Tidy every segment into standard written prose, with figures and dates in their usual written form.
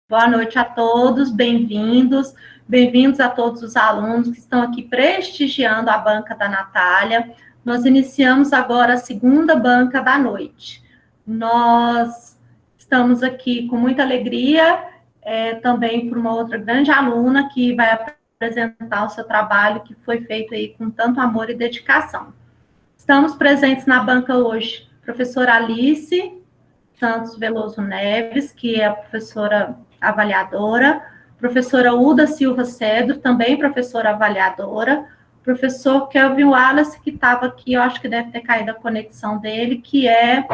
Boa noite a todos, bem-vindos. Bem-vindos a todos os alunos que estão aqui prestigiando a banca da Natália. Nós iniciamos agora a segunda banca da noite. Nós estamos aqui com muita alegria, também por uma outra grande aluna que vai apresentar o seu trabalho, que foi feito aí com tanto amor e dedicação. Estamos presentes na banca hoje, professora Alice Santos Veloso Neves, que é a professora avaliadora, professora Uda Silva Cedro, também professora avaliadora, professor Kelvin Wallace, que estava aqui, eu acho que deve ter caído a conexão dele, que é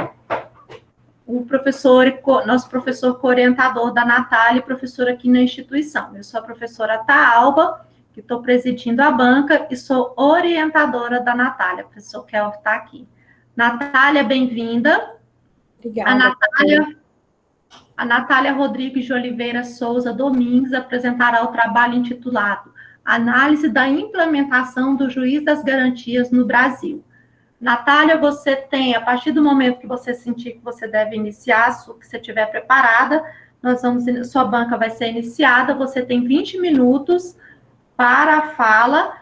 o professor, nosso professor co-orientador da Natália, professor aqui na instituição. Eu sou a professora Taalba, que estou presidindo a banca, e sou orientadora da Natália. O professor Kelvin está aqui. Natália, bem-vinda. Obrigada. A Natália Rodrigues de Oliveira Souza Domingues apresentará o trabalho intitulado Análise da Implementação do Juiz das Garantias no Brasil. Natália, você tem, a partir do momento que você sentir que você deve iniciar, que você estiver preparada, sua banca vai ser iniciada, você tem 20 minutos para a fala,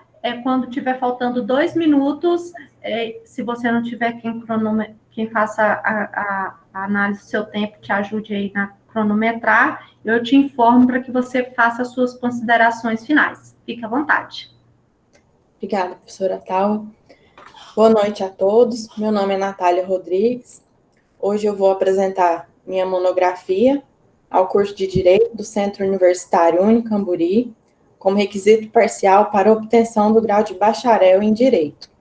quando tiver faltando 2 minutos, se você não tiver quem faça a análise do seu tempo, que ajude aí na cronometrar, eu te informo para que você faça as suas considerações finais. Fique à vontade. Obrigada, professora Tal. Boa noite a todos. Meu nome é Natália Rodrigues. Hoje eu vou apresentar minha monografia ao curso de Direito do Centro Universitário Unicamburi, como requisito parcial para obtenção do grau de bacharel em Direito.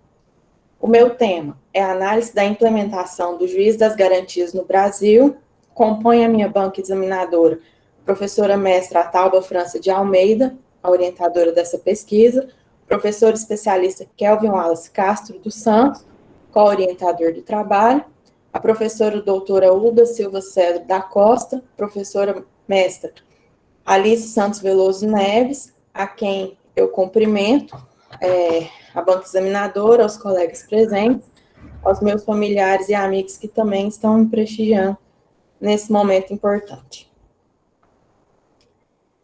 O meu tema é a análise da implementação do Juiz das Garantias no Brasil. Compõe a minha banca examinadora, professora mestra Atalba França de Almeida, a orientadora dessa pesquisa, professor especialista Kelvin Wallace Castro dos Santos, co-orientador do trabalho, a professora doutora Uda Silva Cedro da Costa, professora mestra Alice Santos Veloso Neves, a quem eu cumprimento, a banca examinadora, aos colegas presentes, aos meus familiares e amigos que também estão me prestigiando nesse momento importante.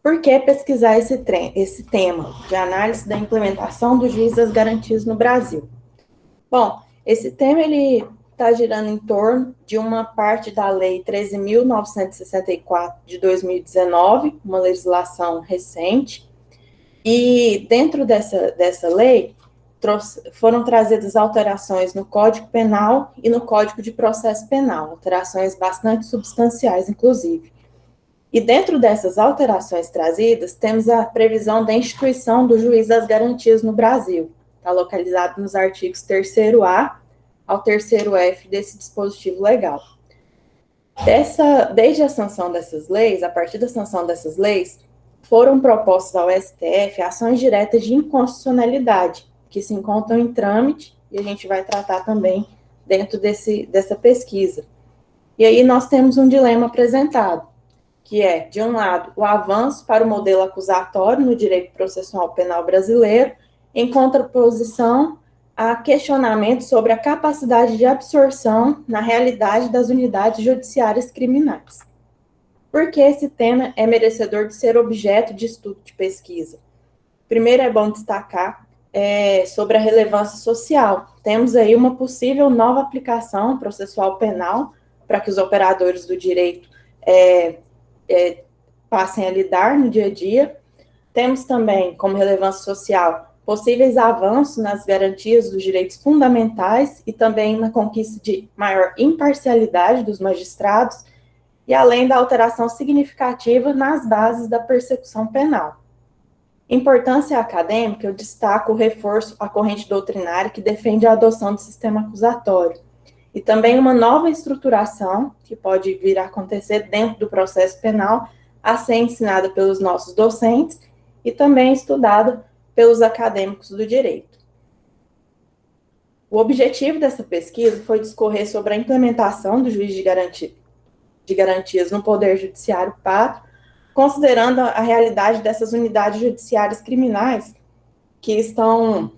Por que pesquisar esse tema de análise da implementação do Juiz das Garantias no Brasil? Bom, esse tema ele está girando em torno de uma parte da Lei 13.964 de 2019, uma legislação recente, e dentro dessa lei foram trazidas alterações no Código Penal e no Código de Processo Penal, alterações bastante substanciais, inclusive. E dentro dessas alterações trazidas, temos a previsão da instituição do Juiz das Garantias no Brasil. Está localizado nos artigos 3º-A ao 3º-F desse dispositivo legal. Desde a sanção dessas leis, a partir da sanção dessas leis, foram propostas ao STF ações diretas de inconstitucionalidade, que se encontram em trâmite, e a gente vai tratar também dentro dessa pesquisa. E aí nós temos um dilema apresentado, que é, de um lado, o avanço para o modelo acusatório no direito processual penal brasileiro, em contraposição a questionamentos sobre a capacidade de absorção na realidade das unidades judiciárias criminais. Por que esse tema é merecedor de ser objeto de estudo de pesquisa? Primeiro, é bom destacar sobre a relevância social. Temos aí uma possível nova aplicação processual penal para que os operadores do direito passem a lidar no dia a dia. Temos também, como relevância social, possíveis avanços nas garantias dos direitos fundamentais e também na conquista de maior imparcialidade dos magistrados, e além da alteração significativa nas bases da persecução penal. Importância acadêmica, eu destaco o reforço à corrente doutrinária que defende a adoção do sistema acusatório, e também uma nova estruturação que pode vir a acontecer dentro do processo penal, a ser ensinada pelos nossos docentes e também estudada pelos acadêmicos do direito. O objetivo dessa pesquisa foi discorrer sobre a implementação do juiz de garantias no Poder Judiciário Pátrio, considerando a realidade dessas unidades judiciárias criminais que estão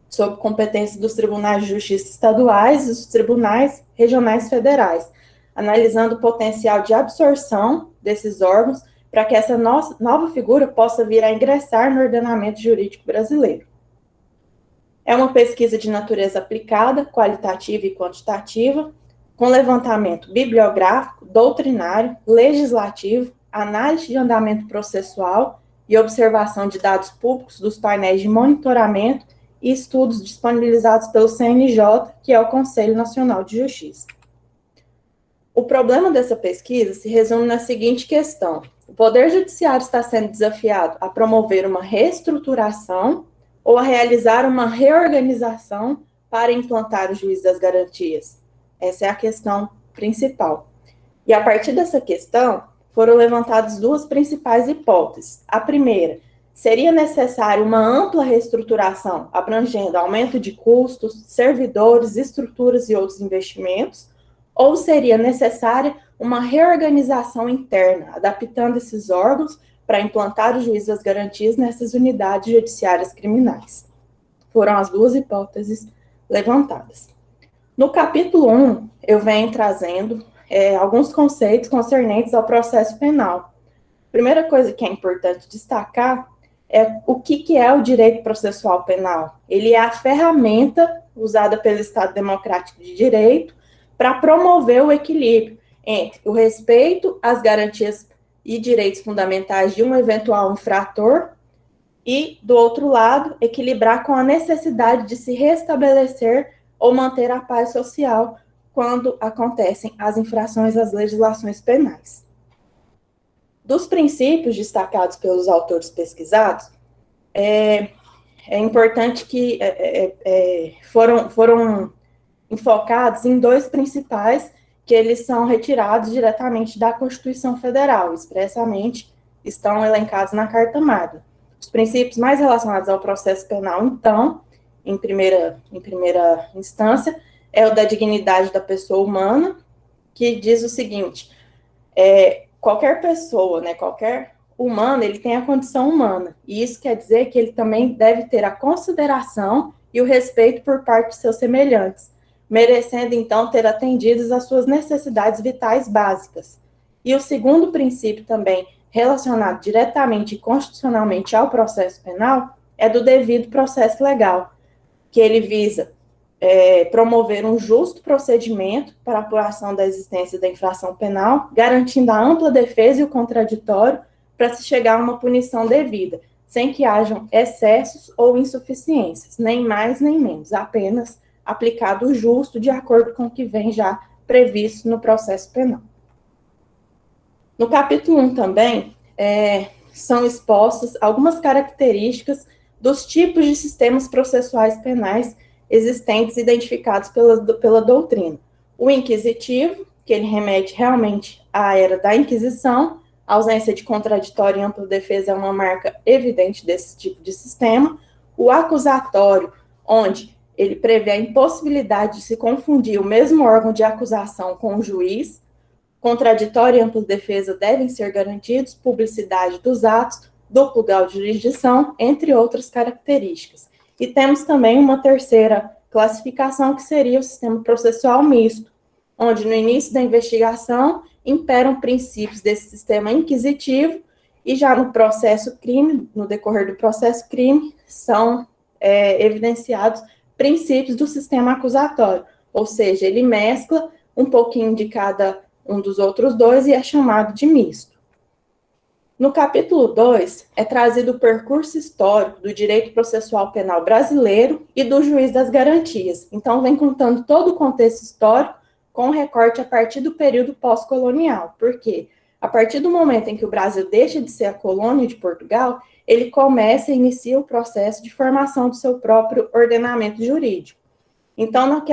sob competência dos tribunais de justiça estaduais e dos tribunais regionais federais, analisando o potencial de absorção desses órgãos para que essa nova figura possa vir a ingressar no ordenamento jurídico brasileiro. É uma pesquisa de natureza aplicada, qualitativa e quantitativa, com levantamento bibliográfico, doutrinário, legislativo, análise de andamento processual e observação de dados públicos dos painéis de monitoramento e estudos disponibilizados pelo CNJ, que é o Conselho Nacional de Justiça. O problema dessa pesquisa se resume na seguinte questão: o Poder Judiciário está sendo desafiado a promover uma reestruturação ou a realizar uma reorganização para implantar o juiz das garantias? Essa é a questão principal. E a partir dessa questão, foram levantadas duas principais hipóteses. A primeira, seria necessária uma ampla reestruturação, abrangendo aumento de custos, servidores, estruturas e outros investimentos, ou seria necessária uma reorganização interna, adaptando esses órgãos para implantar o juiz das garantias nessas unidades judiciárias criminais. Foram as duas hipóteses levantadas. No capítulo 1, eu venho trazendo alguns conceitos concernentes ao processo penal. A primeira coisa que é importante destacar é o que é o direito processual penal. Ele é a ferramenta usada pelo Estado Democrático de Direito para promover o equilíbrio entre o respeito às garantias e direitos fundamentais de um eventual infrator e, do outro lado, equilibrar com a necessidade de se restabelecer ou manter a paz social quando acontecem as infrações às legislações penais. Dos princípios destacados pelos autores pesquisados, é importante que foram enfocados em dois principais, que eles são retirados diretamente da Constituição Federal, expressamente estão elencados na Carta Magna. Os princípios mais relacionados ao processo penal, então, em primeira instância, é o da dignidade da pessoa humana, que diz o seguinte: qualquer pessoa, qualquer humano, ele tem a condição humana, e isso quer dizer que ele também deve ter a consideração e o respeito por parte de seus semelhantes, merecendo, então, ter atendidas às suas necessidades vitais básicas. E o segundo princípio também, relacionado diretamente e constitucionalmente ao processo penal, é do devido processo legal, que ele visa promover um justo procedimento para a apuração da existência da infração penal, garantindo a ampla defesa e o contraditório para se chegar a uma punição devida, sem que hajam excessos ou insuficiências, nem mais nem menos, apenas aplicado o justo de acordo com o que vem já previsto no processo penal. No capítulo 1 também, são expostas algumas características dos tipos de sistemas processuais penais existentes identificados pela doutrina. O inquisitivo, que ele remete realmente à era da Inquisição, a ausência de contraditório e ampla defesa é uma marca evidente desse tipo de sistema. O acusatório, onde ele prevê a impossibilidade de se confundir o mesmo órgão de acusação com o juiz. Contraditório e ampla defesa devem ser garantidos, publicidade dos atos, duplo grau de jurisdição, entre outras características. E temos também uma terceira classificação, que seria o sistema processual misto, onde no início da investigação imperam princípios desse sistema inquisitivo e já no processo crime, no decorrer do processo crime, são evidenciados princípios do sistema acusatório, ou seja, ele mescla um pouquinho de cada um dos outros dois e é chamado de misto. No capítulo 2, é trazido o percurso histórico do direito processual penal brasileiro e do juiz das garantias. Então, vem contando todo o contexto histórico com recorte a partir do período pós-colonial. Por quê? A partir do momento em que o Brasil deixa de ser a colônia de Portugal, ele começa e inicia o processo de formação do seu próprio ordenamento jurídico. Então,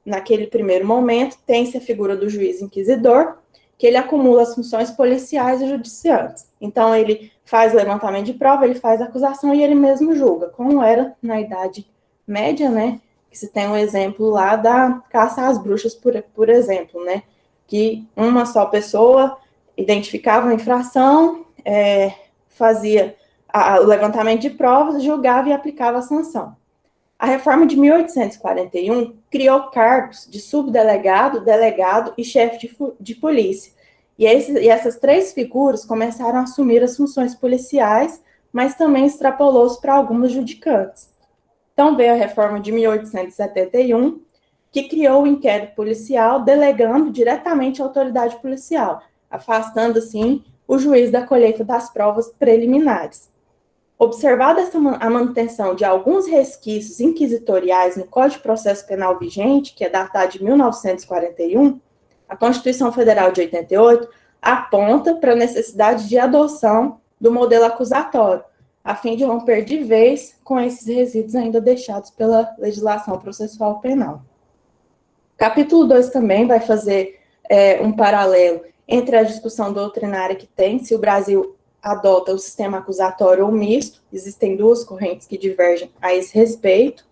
naquele primeiro momento, tem-se a figura do juiz inquisidor, que ele acumula as funções policiais e judiciantes. Então, ele faz levantamento de prova, ele faz acusação e ele mesmo julga, como era na Idade Média, que se tem um exemplo lá da caça às bruxas, por exemplo, que uma só pessoa identificava a infração, fazia o levantamento de provas, julgava e aplicava a sanção. A reforma de 1841 criou cargos de subdelegado, delegado e chefe de polícia. E essas três figuras começaram a assumir as funções policiais, mas também extrapolou-se para algumas judicantes. Então, veio a reforma de 1871, que criou o inquérito policial, delegando diretamente a autoridade policial, afastando, assim, o juiz da colheita das provas preliminares. Observada a manutenção de alguns resquícios inquisitoriais no Código de Processo Penal vigente, que é datado de 1941, a Constituição Federal de 88 aponta para a necessidade de adoção do modelo acusatório, a fim de romper de vez com esses resíduos ainda deixados pela legislação processual penal. Capítulo 2 também vai fazer um paralelo entre a discussão doutrinária que tem, se o Brasil adota o sistema acusatório ou misto, existem duas correntes que divergem a esse respeito.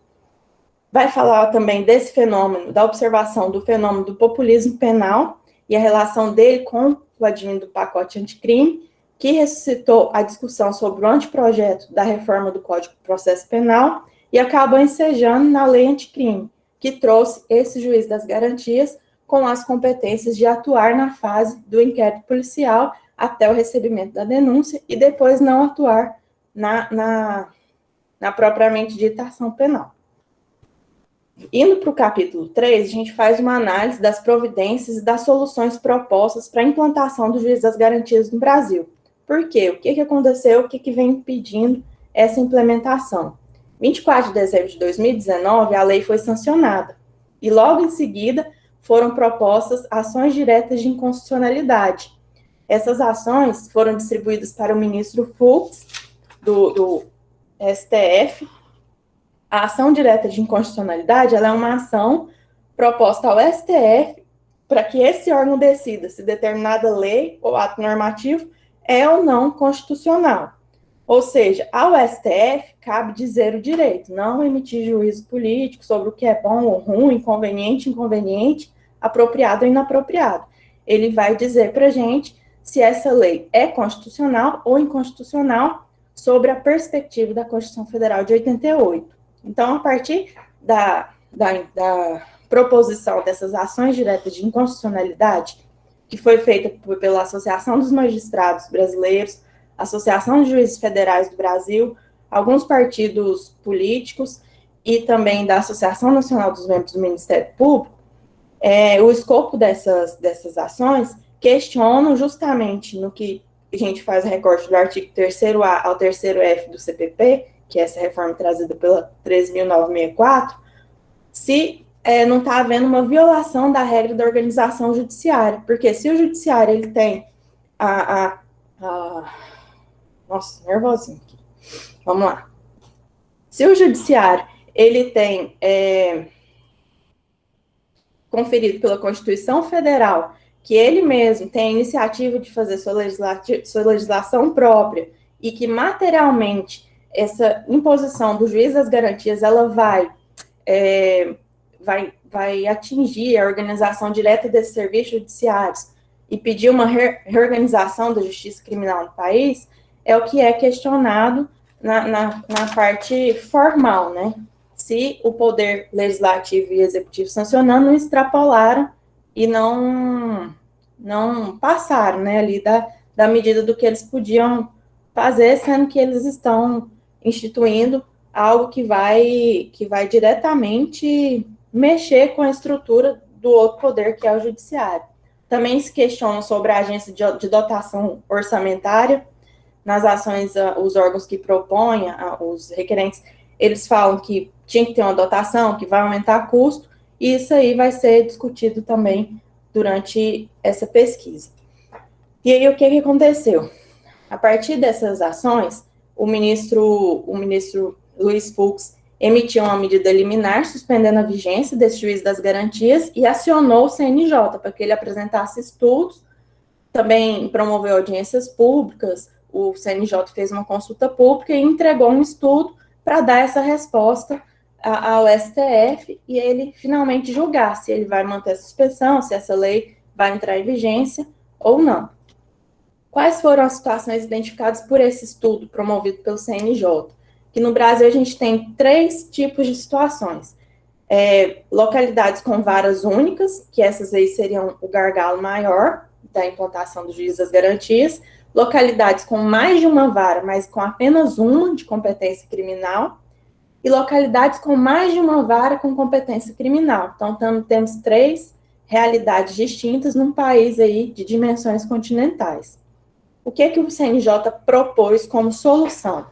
Vai falar também desse fenômeno, da observação do fenômeno do populismo penal e a relação dele com o advento do pacote anticrime, que ressuscitou a discussão sobre o anteprojeto da reforma do Código de Processo Penal e acabou ensejando na lei anticrime, que trouxe esse juiz das garantias com as competências de atuar na fase do inquérito policial até o recebimento da denúncia e depois não atuar na propriamente dita ação penal. Indo para o capítulo 3, a gente faz uma análise das providências e das soluções propostas para a implantação do juiz das garantias no Brasil. Por quê? O que aconteceu? O que vem impedindo essa implementação? 24 de dezembro de 2019, a lei foi sancionada. E logo em seguida foram propostas ações diretas de inconstitucionalidade. Essas ações foram distribuídas para o ministro Fux, do STF. A ação direta de inconstitucionalidade ela é uma ação proposta ao STF para que esse órgão decida se determinada lei ou ato normativo é ou não constitucional. Ou seja, ao STF cabe dizer o direito, não emitir juízo político sobre o que é bom ou ruim, conveniente, inconveniente, apropriado ou inapropriado. Ele vai dizer para a gente se essa lei é constitucional ou inconstitucional sobre a perspectiva da Constituição Federal de 88. Então, a partir da proposição dessas ações diretas de inconstitucionalidade, que foi feita pela Associação dos Magistrados Brasileiros, Associação de Juízes Federais do Brasil, alguns partidos políticos e também da Associação Nacional dos Membros do Ministério Público, o escopo dessas ações questionam justamente no que a gente faz recorte do artigo 3º-A ao 3º-F do CPP, que é essa reforma trazida pela 13.964, se não está havendo uma violação da regra da organização judiciária, porque se o judiciário ele tem nossa, nervosinho aqui. Vamos lá. Se o judiciário ele tem conferido pela Constituição Federal que ele mesmo tem a iniciativa de fazer sua legislação própria e que materialmente essa imposição do juiz das garantias ela vai atingir a organização direta desses serviços judiciários e pedir uma reorganização da justiça criminal no país, é o que é questionado na parte formal, né? Se o poder legislativo e executivo sancionando não extrapolaram e não passaram, né, ali da medida do que eles podiam fazer, sendo que eles estão instituindo algo que vai diretamente mexer com a estrutura do outro poder, que é o judiciário. Também se questiona sobre a agência de dotação orçamentária. Nas ações, os órgãos que propõem, os requerentes, eles falam que tinha que ter uma dotação, que vai aumentar custo, e isso aí vai ser discutido também durante essa pesquisa. E aí, o que aconteceu? A partir dessas ações, o ministro Luiz Fux emitiu uma medida liminar suspendendo a vigência desse juiz das garantias e acionou o CNJ para que ele apresentasse estudos, também promoveu audiências públicas, o CNJ fez uma consulta pública e entregou um estudo para dar essa resposta ao STF e ele finalmente julgar se ele vai manter a suspensão, se essa lei vai entrar em vigência ou não. Quais foram as situações identificadas por esse estudo promovido pelo CNJ? Que no Brasil a gente tem 3 tipos de situações. Localidades com varas únicas, que essas aí seriam o gargalo maior, da implantação do juiz das garantias, localidades com mais de uma vara, mas com apenas uma de competência criminal, e localidades com mais de uma vara com competência criminal. Então, temos 3 realidades distintas num país aí de dimensões continentais. O que o CNJ propôs como solução?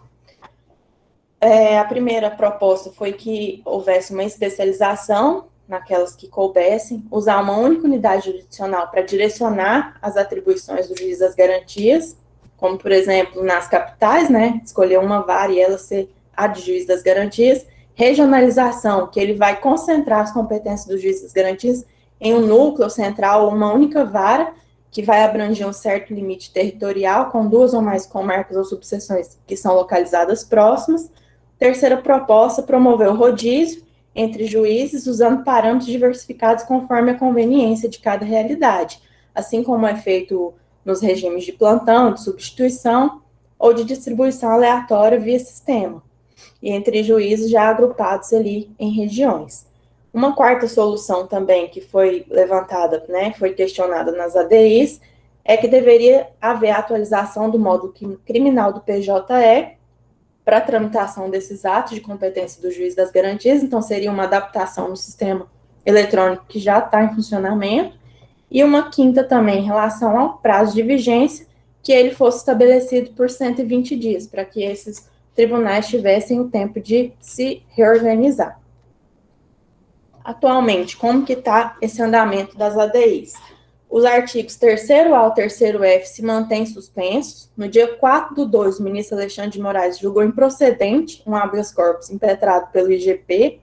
A primeira proposta foi que houvesse uma especialização naquelas que coubessem, usar uma única unidade jurisdicional para direcionar as atribuições do juiz das garantias, como, por exemplo, nas capitais, né, escolher uma vara e ela ser a de juiz das garantias. Regionalização, que ele vai concentrar as competências do juiz das garantias em um núcleo central, uma única vara, que vai abranger um certo limite territorial, com 2 ou mais comarcas ou subseções que são localizadas próximas. Terceira proposta, promover o rodízio entre juízes, usando parâmetros diversificados conforme a conveniência de cada realidade, assim como é feito nos regimes de plantão, de substituição ou de distribuição aleatória via sistema, e entre juízes já agrupados ali em regiões. Uma quarta solução também que foi levantada, né, foi questionada nas ADIs, é que deveria haver atualização do módulo criminal do PJE para a tramitação desses atos de competência do juiz das garantias, então seria uma adaptação no sistema eletrônico que já está em funcionamento, e uma quinta também em relação ao prazo de vigência, que ele fosse estabelecido por 120 dias, para que esses tribunais tivessem o tempo de se reorganizar. Atualmente, como que está esse andamento das ADIs? Os artigos 3º A ao 3º F se mantêm suspensos. No dia 4/2, o ministro Alexandre de Moraes julgou improcedente um habeas corpus impetrado pelo IGP,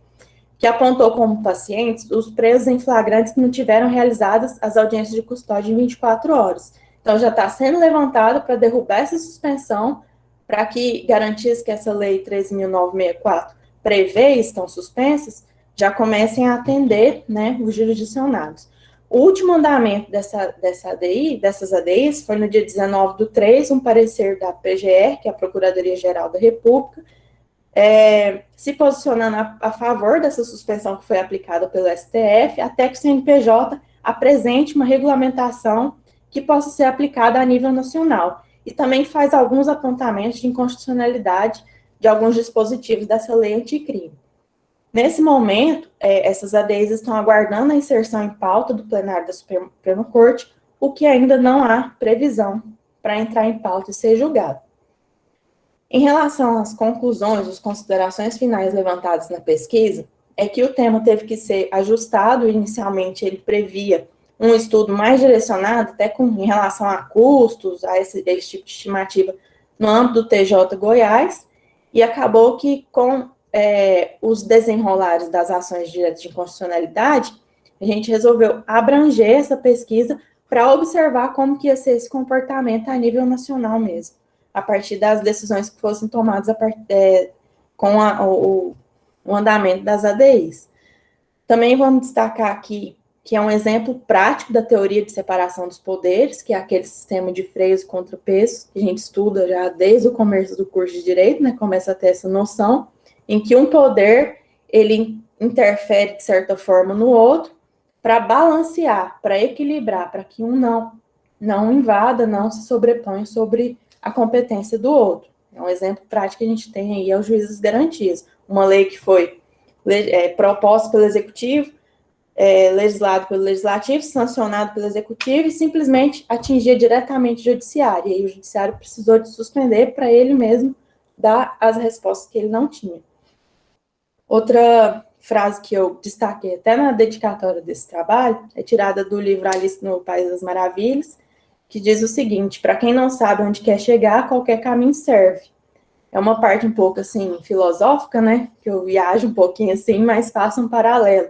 que apontou como pacientes os presos em flagrantes que não tiveram realizadas as audiências de custódia em 24 horas. Então, já está sendo levantado para derrubar essa suspensão, para que garantias que essa lei 13.964 prevê e estão suspensas, já comecem a atender, né, os jurisdicionados. O último andamento dessas ADIs foi no dia 19/3, um parecer da PGR, que é a Procuradoria-Geral da República, se posicionando a favor dessa suspensão que foi aplicada pelo STF, até que o CNPJ apresente uma regulamentação que possa ser aplicada a nível nacional. E também faz alguns apontamentos de inconstitucionalidade de alguns dispositivos dessa lei anticrime. Nesse momento, essas ADIs estão aguardando a inserção em pauta do plenário da Suprema Corte, o que ainda não há previsão para entrar em pauta e ser julgado. Em relação às conclusões, as considerações finais levantadas na pesquisa, é que o tema teve que ser ajustado. Inicialmente, ele previa um estudo mais direcionado, até em relação a custos, a esse tipo de estimativa no âmbito do TJ Goiás, e acabou que com os desenrolares das ações diretas de inconstitucionalidade, a gente resolveu abranger essa pesquisa para observar como que ia ser esse comportamento a nível nacional mesmo, a partir das decisões que fossem tomadas com o andamento das ADIs. Também vamos destacar aqui que é um exemplo prático da teoria de separação dos poderes, que é aquele sistema de freios e contrapesos que a gente estuda já desde o começo do curso de Direito, né, começa a ter essa noção, em que um poder, ele interfere de certa forma no outro, para balancear, para equilibrar, para que um não invada, não se sobreponha sobre a competência do outro. É um exemplo prático que a gente tem aí, é o juiz das garantias. Uma lei que foi proposta pelo Executivo, legislado pelo Legislativo, sancionado pelo Executivo e simplesmente atingia diretamente o Judiciário. E aí o Judiciário precisou de suspender para ele mesmo dar as respostas que ele não tinha. Outra frase que eu destaquei até na dedicatória desse trabalho é tirada do livro Alice no País das Maravilhas, que diz o seguinte: para quem não sabe onde quer chegar, qualquer caminho serve. É uma parte um pouco assim filosófica, né, que eu viajo um pouquinho assim, mas faço um paralelo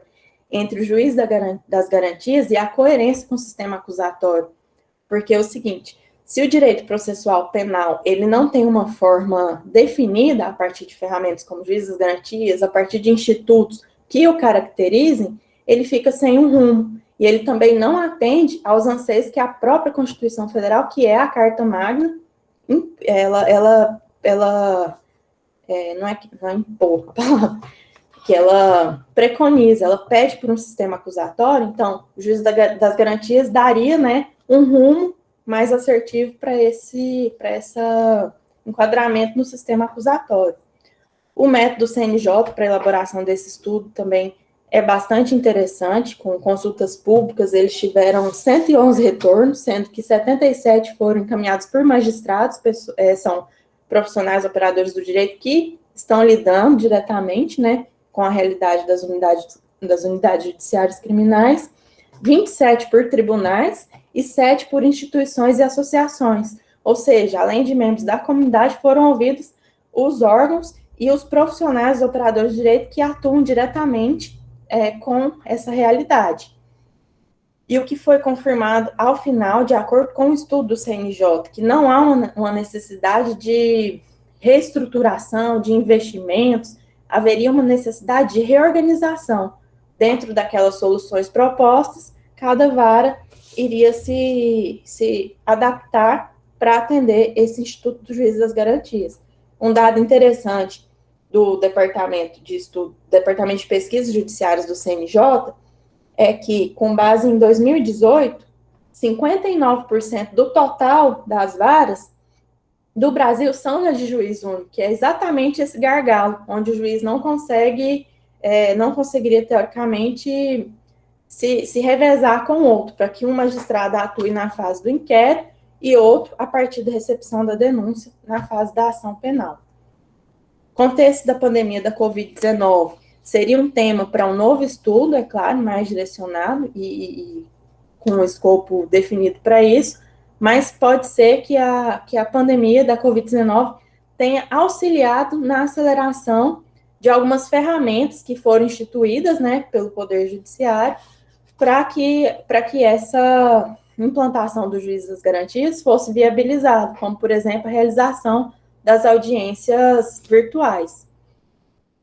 entre o juiz das garantias e a coerência com o sistema acusatório. Porque é o seguinte: se o direito processual penal ele não tem uma forma definida a partir de ferramentas como juiz das garantias, a partir de institutos que o caracterizem, ele fica sem um rumo. E ele também não atende aos anseios que a própria Constituição Federal, que é a Carta Magna, ela não é impor a palavra, que ela preconiza, ela pede por um sistema acusatório, então o juiz das garantias daria, né, um rumo mais assertivo para esse enquadramento no sistema acusatório. O método CNJ para elaboração desse estudo também é bastante interessante, com consultas públicas, eles tiveram 111 retornos, sendo que 77 foram encaminhados por magistrados, são profissionais operadores do direito que estão lidando diretamente, né, com a realidade das unidades judiciárias criminais, 27 por tribunais e 7 por instituições e associações, ou seja, além de membros da comunidade, foram ouvidos os órgãos e os profissionais operadores de direito que atuam diretamente com essa realidade. E o que foi confirmado ao final, de acordo com o estudo do CNJ, que não há uma necessidade de reestruturação, de investimentos, haveria uma necessidade de reorganização. Dentro daquelas soluções propostas, cada vara iria se adaptar para atender esse Instituto do Juiz das Garantias. Um dado interessante do Departamento de Pesquisas Judiciárias do CNJ é que, com base em 2018, 59% do total das varas do Brasil são as de juiz único, que é exatamente esse gargalo, onde o juiz não conseguiria, teoricamente, se revezar com outro, para que um magistrado atue na fase do inquérito e outro a partir da recepção da denúncia na fase da ação penal. O contexto da pandemia da Covid-19 seria um tema para um novo estudo, é claro, mais direcionado e com um escopo definido para isso, mas pode ser que a pandemia da Covid-19 tenha auxiliado na aceleração de algumas ferramentas que foram instituídas, né, pelo Poder Judiciário, para que essa implantação do juiz das garantias fosse viabilizada, como, por exemplo, a realização das audiências virtuais.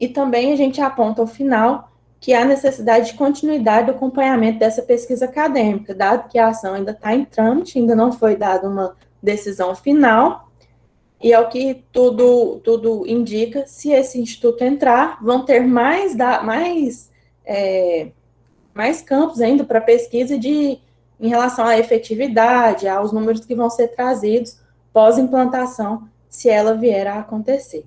E também a gente aponta ao final que há necessidade de continuidade do acompanhamento dessa pesquisa acadêmica, dado que a ação ainda está em trâmite, ainda não foi dada uma decisão final, e ao que tudo indica, se esse instituto entrar, vão ter mais campos ainda para pesquisa em relação à efetividade, aos números que vão ser trazidos pós-implantação, se ela vier a acontecer.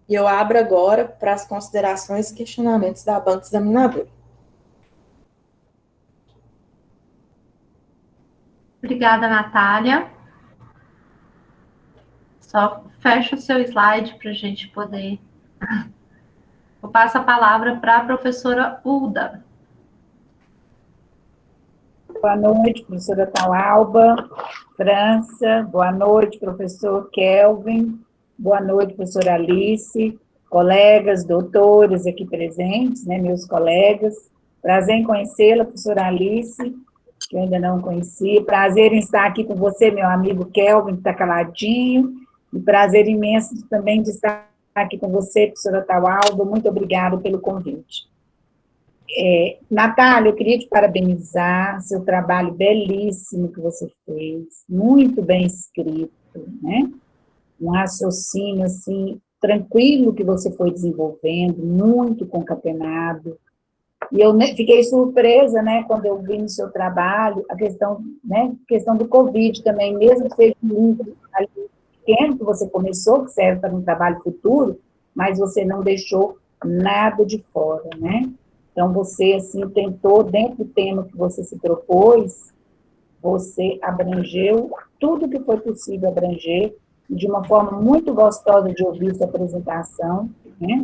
E eu abro agora para as considerações e questionamentos da banca examinadora. Obrigada, Natália. Só fecha o seu slide para a gente poder... Eu passo a palavra para a professora Ulda. Boa noite, professora Taualba, França. Boa noite, professor Kelvin. Boa noite, professora Alice, colegas, doutores aqui presentes, né, meus colegas. Prazer em conhecê-la, professora Alice, que eu ainda não conhecia. Prazer em estar aqui com você, meu amigo Kelvin, que está caladinho. E prazer imenso também de estar aqui com você, professora Taualba. Muito obrigada pelo convite. Natália, eu queria te parabenizar, seu trabalho belíssimo que você fez, muito bem escrito, né? Um raciocínio, assim, tranquilo que você foi desenvolvendo, muito concatenado. E eu fiquei surpresa, né, quando eu vi no seu trabalho a questão, né, questão do Covid também, mesmo que seja um livro ali pequeno que você começou, que serve para um trabalho futuro, mas você não deixou nada de fora, né? Então, você, assim, tentou, dentro do tema que você se propôs, você abrangeu tudo que foi possível abranger, de uma forma muito gostosa de ouvir sua apresentação, né?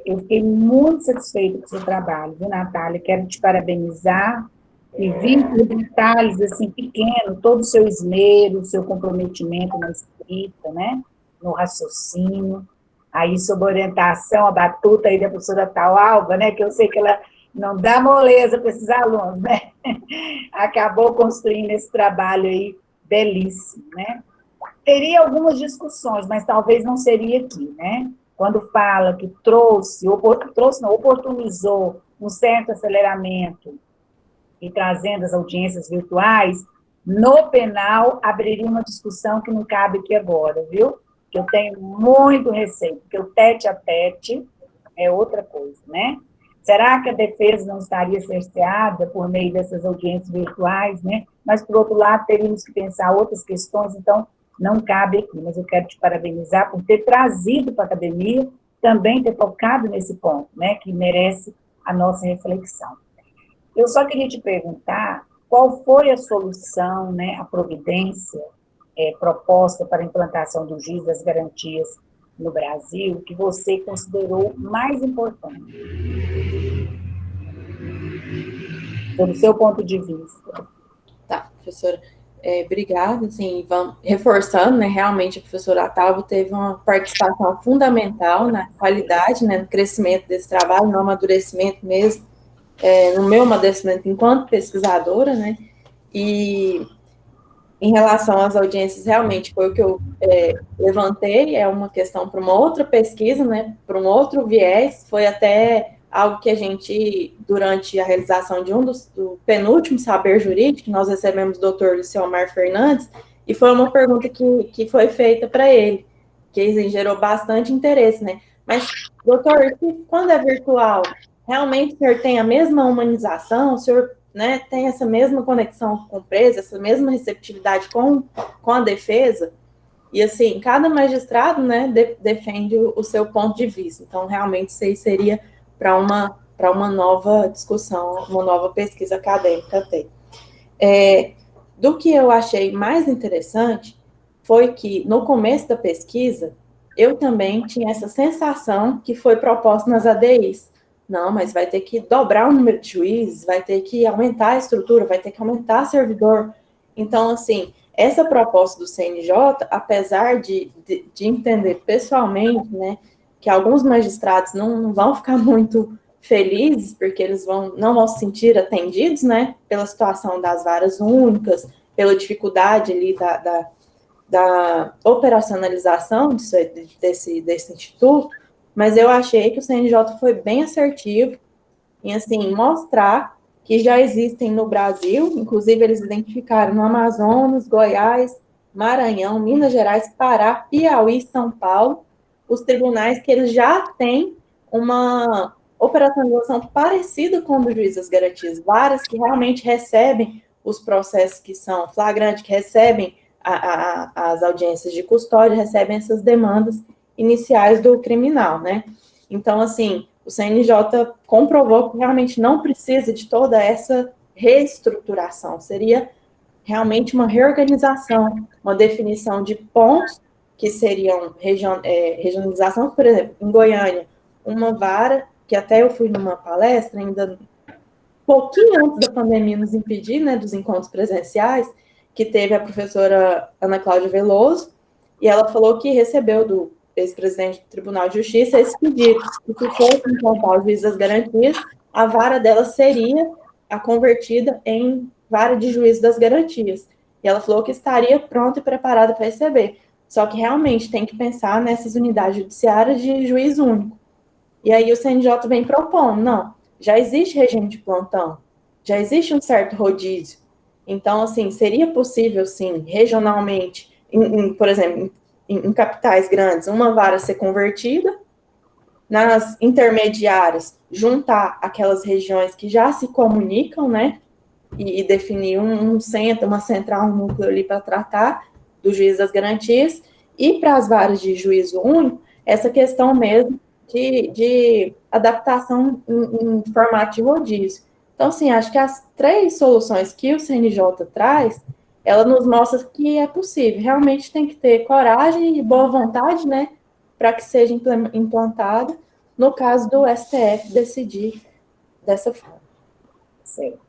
Eu fiquei muito satisfeita com o seu trabalho, viu, Natália? Quero te parabenizar e vi por detalhes, assim, pequenos, todo o seu esmero, o seu comprometimento na escrita, né? No raciocínio. Aí, sob orientação, a batuta aí da professora Taualba, né, que eu sei que ela não dá moleza para esses alunos, né, acabou construindo esse trabalho aí belíssimo, né. Teria algumas discussões, mas talvez não seria aqui, né, quando fala que oportunizou um certo aceleramento e trazendo as audiências virtuais, no penal abriria uma discussão que não cabe aqui agora, viu? Que eu tenho muito receio, porque o tete a tete é outra coisa, né? Será que a defesa não estaria cerceada por meio dessas audiências virtuais, né? Mas, por outro lado, teríamos que pensar outras questões, então, não cabe aqui. Mas eu quero te parabenizar por ter trazido para a academia, também ter tocado nesse ponto, né? Que merece a nossa reflexão. Eu só queria te perguntar qual foi a solução, né, a providência proposta para a implantação do juiz das garantias no Brasil que você considerou mais importante, do seu ponto de vista. Tá, professora, obrigada, assim, vamos reforçando, né, realmente a professora Atalvo teve uma participação fundamental na qualidade, né, no crescimento desse trabalho, no amadurecimento mesmo, no meu amadurecimento enquanto pesquisadora, né, e em relação às audiências, realmente foi o que eu levantei, é uma questão para uma outra pesquisa, né, para um outro viés, foi até algo que a gente, durante a realização de do penúltimo saber jurídico, nós recebemos o doutor Luciomar Fernandes, e foi uma pergunta que foi feita para ele, que assim, gerou bastante interesse, né, mas, doutor, quando é virtual, realmente o senhor tem a mesma humanização, o senhor, né, tem essa mesma conexão com o preso, essa mesma receptividade com a defesa, e assim, cada magistrado, né, defende o seu ponto de vista, então realmente isso aí seria para uma nova discussão, uma nova pesquisa acadêmica até. Do que eu achei mais interessante foi que, no começo da pesquisa, eu também tinha essa sensação que foi proposta nas ADIs. Não, mas vai ter que dobrar o número de juízes, vai ter que aumentar a estrutura, vai ter que aumentar servidor. Então, assim, essa proposta do CNJ, apesar de entender pessoalmente, né, que alguns magistrados não vão ficar muito felizes, porque eles não vão se sentir atendidos, né, pela situação das varas únicas, pela dificuldade ali da operacionalização desse instituto, mas eu achei que o CNJ foi bem assertivo em, assim, mostrar que já existem no Brasil, inclusive eles identificaram no Amazonas, Goiás, Maranhão, Minas Gerais, Pará, Piauí, São Paulo, os tribunais que eles já têm uma operacionalização parecida com o do juiz das garantias, várias que realmente recebem os processos que são flagrantes, que recebem as audiências de custódia, recebem essas demandas iniciais do criminal, né? Então, assim, o CNJ comprovou que realmente não precisa de toda essa reestruturação, seria realmente uma reorganização, uma definição de pontos que seriam regionalização, por exemplo, em Goiânia, uma vara, que até eu fui numa palestra, ainda pouquinho antes da pandemia nos impedir, né, dos encontros presenciais, que teve a professora Ana Cláudia Veloso, e ela falou que recebeu do ex-presidente do Tribunal de Justiça esse pedido, e se fosse implantar o juiz das garantias, a vara dela seria a convertida em vara de juízo das garantias. E ela falou que estaria pronta e preparada para receber. Só que realmente tem que pensar nessas unidades judiciárias de juiz único. E aí o CNJ vem propondo, não, já existe regime de plantão, já existe um certo rodízio. Então, assim, seria possível, sim, regionalmente, por exemplo, em capitais grandes, uma vara ser convertida, nas intermediárias, juntar aquelas regiões que já se comunicam, né, e definir um centro, uma central, um núcleo ali para tratar do juiz das garantias, e para as varas de juízo único, essa questão mesmo de adaptação em formato de rodízio. Então, assim, acho que as 3 soluções que o CNJ traz, ela nos mostra que é possível. Realmente tem que ter coragem e boa vontade, né, para que seja implantada, no caso do STF decidir dessa forma. Certo.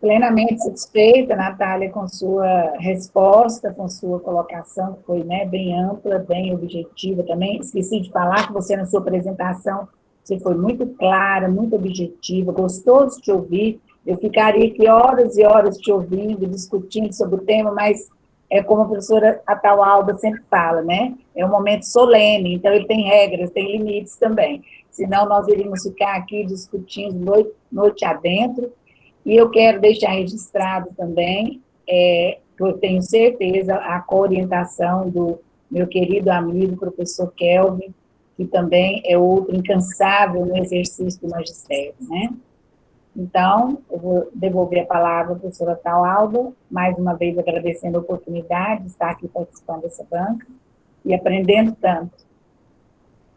Plenamente satisfeita, Natália, com sua resposta, com sua colocação, que foi, né, bem ampla, bem objetiva também. Esqueci de falar que você, na sua apresentação, você foi muito clara, muito objetiva, gostoso de te ouvir. Eu ficaria aqui horas e horas te ouvindo, discutindo sobre o tema, mas é como a professora Ataualba sempre fala, né? É um momento solene, então ele tem regras, tem limites também. Senão nós iríamos ficar aqui discutindo noite adentro. E eu quero deixar registrado também, que eu tenho certeza, a coorientação do meu querido amigo, professor Kelvin, que também é outro incansável no exercício do magistério, né? Então, eu vou devolver a palavra à professora Taualba, mais uma vez agradecendo a oportunidade de estar aqui participando dessa banca e aprendendo tanto.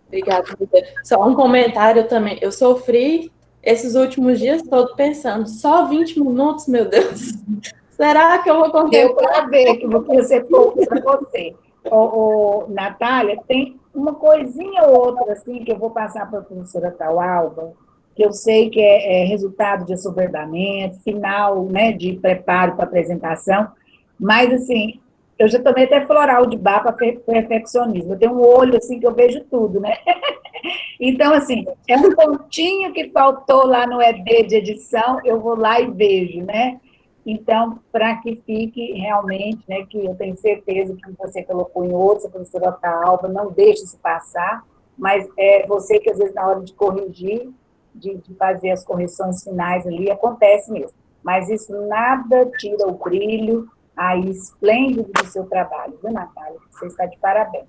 Obrigada, Rita. Só um comentário também. Eu sofri esses últimos dias todos pensando, só 20 minutos, meu Deus. Será que eu vou contemplar? Deu para ver que vou ser pouco para você. Natália, tem uma coisinha ou outra assim que eu vou passar para a professora Taualba, que eu sei que é resultado de assoberbamento, final, né, de preparo para apresentação, mas, assim, eu já tomei até floral de bar para perfeccionismo. Eu tenho um olho, assim, que eu vejo tudo, né? Então, assim, é um pontinho que faltou lá no ED de edição, eu vou lá e vejo, né? Então, para que fique realmente, né, que eu tenho certeza que você colocou em outros, a professora Taualba, não deixe isso passar, mas é você que, às vezes, na hora de corrigir, de fazer as correções finais ali, acontece mesmo. Mas isso nada tira o brilho aí esplêndido do seu trabalho, viu, Natália? Você está de parabéns.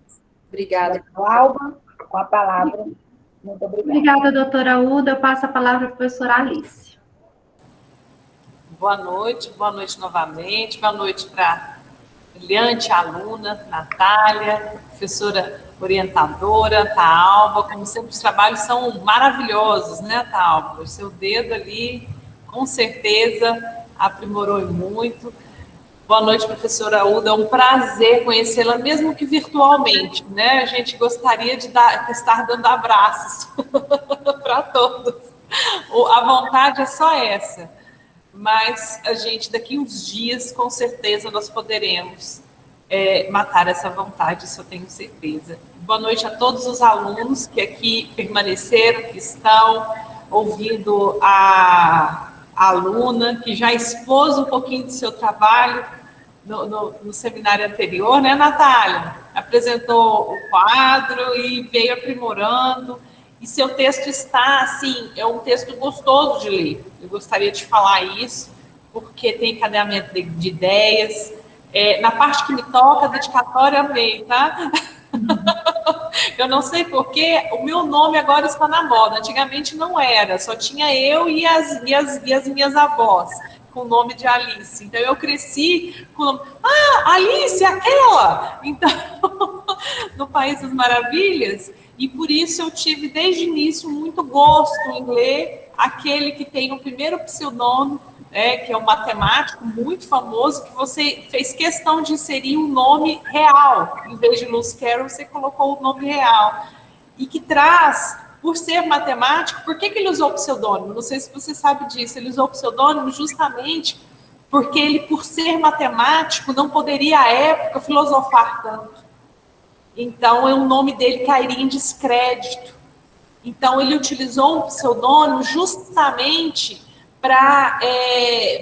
Obrigada. Alba, com a palavra. Muito obrigada. Obrigada, doutora Uda. Eu passo a palavra para a professora Alice. Boa noite novamente. Boa noite para a brilhante aluna, Natália, professora orientadora, Taualba. Como sempre, os trabalhos são maravilhosos, né, Taualba? O seu dedo ali, com certeza, aprimorou muito. Boa noite, professora Uda. É um prazer conhecê-la, mesmo que virtualmente, né? A gente gostaria de estar dando abraços para todos. A vontade é só essa. Mas a gente, daqui uns dias, com certeza, nós poderemos matar essa vontade, isso eu tenho certeza. Boa noite a todos os alunos que aqui permaneceram, que estão ouvindo a aluna, que já expôs um pouquinho do seu trabalho no seminário anterior, né, Natália? Apresentou o quadro e veio aprimorando. E seu texto está, assim, é um texto gostoso de ler. Eu gostaria de falar isso, porque tem encadeamento de ideias. Na parte que me toca, a dedicatória, amei, tá? Eu não sei porque o meu nome agora está na moda. Antigamente não era, só tinha eu e as minhas avós, com o nome de Alice. Então, eu cresci com o nome... Ah, Alice, aquela! Então, no País das Maravilhas... E por isso eu tive, desde o início, muito gosto em ler aquele que tem o primeiro pseudônimo, que é um matemático muito famoso, que você fez questão de inserir um nome real. Em vez de Lewis Carroll, você colocou o nome real. E que traz, por ser matemático, por que ele usou o pseudônimo? Não sei se você sabe disso. Ele usou o pseudônimo justamente porque ele, por ser matemático, não poderia, à época, filosofar tanto. Então, o nome dele cairia em descrédito. Então, ele utilizou um pseudônimo justamente para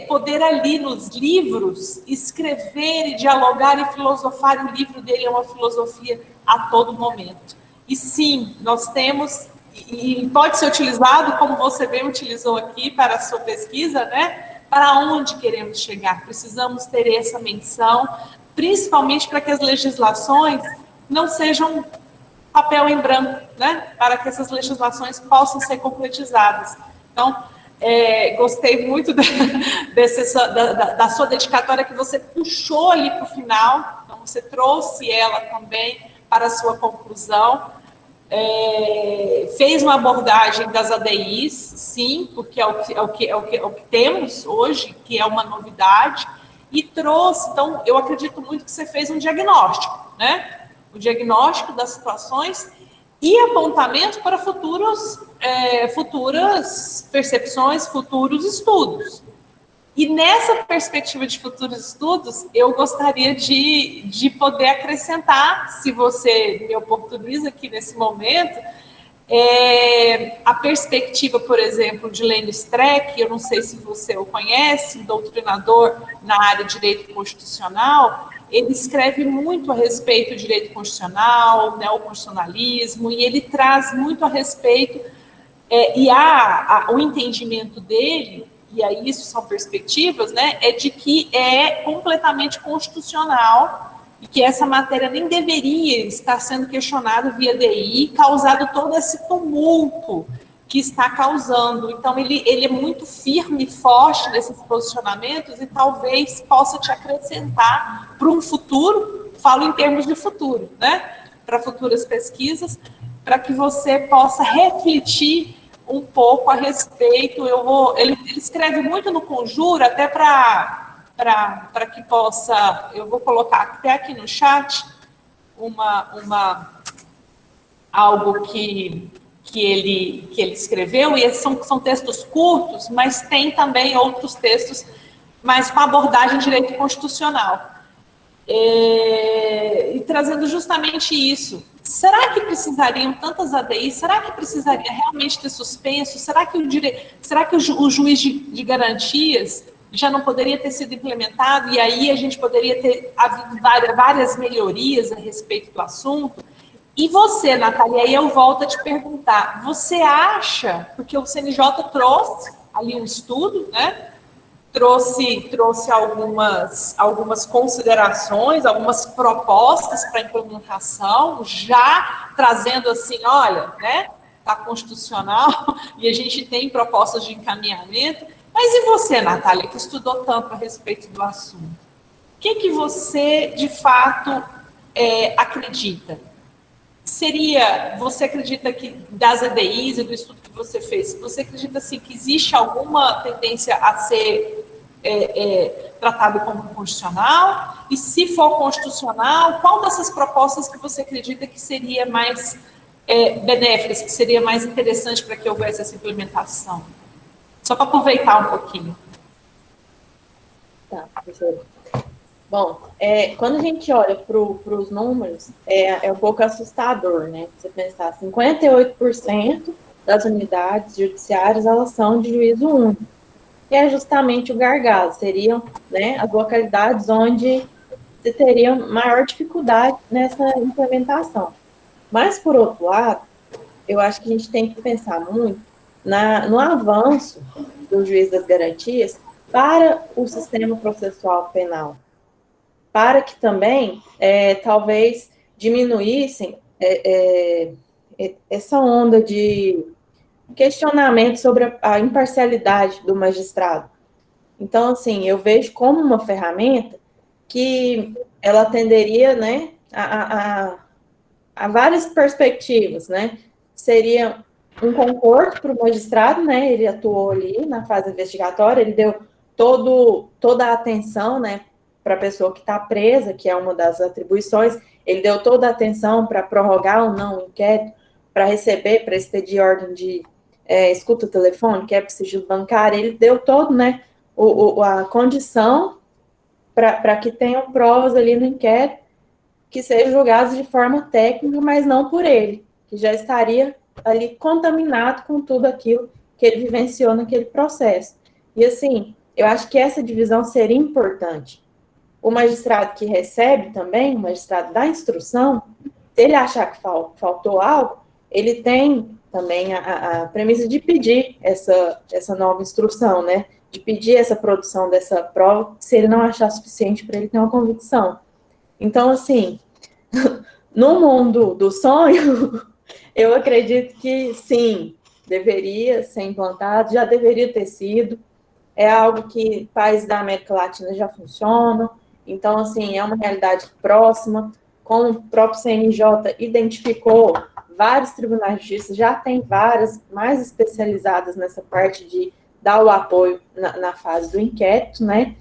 poder ali nos livros escrever e dialogar e filosofar. O livro dele é uma filosofia a todo momento. E sim, nós temos, e pode ser utilizado, como você bem utilizou aqui para a sua pesquisa, né? Para onde queremos chegar? Precisamos ter essa menção, principalmente para que as legislações não sejam papel em branco, né? Para que essas legislações possam ser concretizadas. Então, gostei muito da sua dedicatória, que você puxou ali para o final, então você trouxe ela também para a sua conclusão, fez uma abordagem das ADIs, sim, porque é o que temos hoje, que é uma novidade, e trouxe, então, eu acredito muito que você fez um diagnóstico, né? O diagnóstico das situações e apontamento para futuras percepções, futuros estudos. E nessa perspectiva de futuros estudos, eu gostaria de poder acrescentar, se você me oportuniza aqui nesse momento, a perspectiva, por exemplo, de Lênio Streck. Eu não sei se você o conhece, doutrinador na área de direito constitucional. Ele escreve muito a respeito do direito constitucional, neoconstitucionalismo, e ele traz muito a respeito, o entendimento dele, e aí isso são perspectivas, né, é de que é completamente constitucional e que essa matéria nem deveria estar sendo questionada via DI, causado todo esse tumulto que está causando. Então, ele é muito firme e forte nesses posicionamentos e talvez possa te acrescentar para um futuro, falo em termos de futuro, né? Para futuras pesquisas, para que você possa refletir um pouco a respeito. Ele escreve muito no Conjura, até para que possa, eu vou colocar até aqui no chat algo que ele escreveu, e esses são textos curtos, mas tem também outros textos, mas com abordagem de direito constitucional. E trazendo justamente isso. Será que precisariam tantas ADIs? Será que precisaria realmente ter suspenso? Será que o juiz de garantias já não poderia ter sido implementado? E aí a gente poderia ter havido várias melhorias a respeito do assunto? E você, Natália, aí eu volto a te perguntar, você acha, porque o CNJ trouxe ali um estudo, né? Trouxe algumas considerações, algumas propostas para implementação, já trazendo assim, olha, né? Está constitucional e a gente tem propostas de encaminhamento. Mas e você, Natália, que estudou tanto a respeito do assunto? O que você, de fato, acredita? Você acredita que das EDIs e do estudo que você fez, você acredita assim, que existe alguma tendência a ser tratado como constitucional? E se for constitucional, qual dessas propostas que você acredita que seria mais benéficas, que seria mais interessante para que houvesse essa implementação? Só para aproveitar um pouquinho. Tá, professora. Bom, quando a gente olha para os números, é um pouco assustador, né? Você pensar, 58% das unidades judiciárias, elas são de juízo único. Que é justamente o gargalo, seriam, né, as localidades onde você teria maior dificuldade nessa implementação. Mas, por outro lado, eu acho que a gente tem que pensar muito no avanço do juiz das garantias para o sistema processual penal, para que também, talvez, diminuíssem essa onda de questionamento sobre a imparcialidade do magistrado. Então, assim, eu vejo como uma ferramenta que ela atenderia, né, a várias perspectivas, né? Seria um conforto para o magistrado, né? Ele atuou ali na fase investigatória, ele deu toda a atenção, né, para a pessoa que está presa, que é uma das atribuições, ele deu toda a atenção para prorrogar ou não o inquérito, para expedir ordem de escuta telefônica, quebra de sigilo bancário, ele deu todo, né, a condição para que tenham provas ali no inquérito que sejam julgadas de forma técnica, mas não por ele, que já estaria ali contaminado com tudo aquilo que ele vivenciou naquele processo. E assim, eu acho que essa divisão seria importante. O magistrado que recebe também, o magistrado da instrução, se ele achar que faltou algo, ele tem também a premissa de pedir essa nova instrução, né? De pedir essa produção dessa prova, se ele não achar suficiente para ele ter uma convicção. Então, assim, no mundo do sonho, eu acredito que sim, deveria ser implantado, já deveria ter sido, é algo que países da América Latina já funcionam, então, assim, é uma realidade próxima, como o próprio CNJ identificou, vários tribunais de justiça já tem várias mais especializadas nessa parte de dar o apoio na fase do inquérito, né?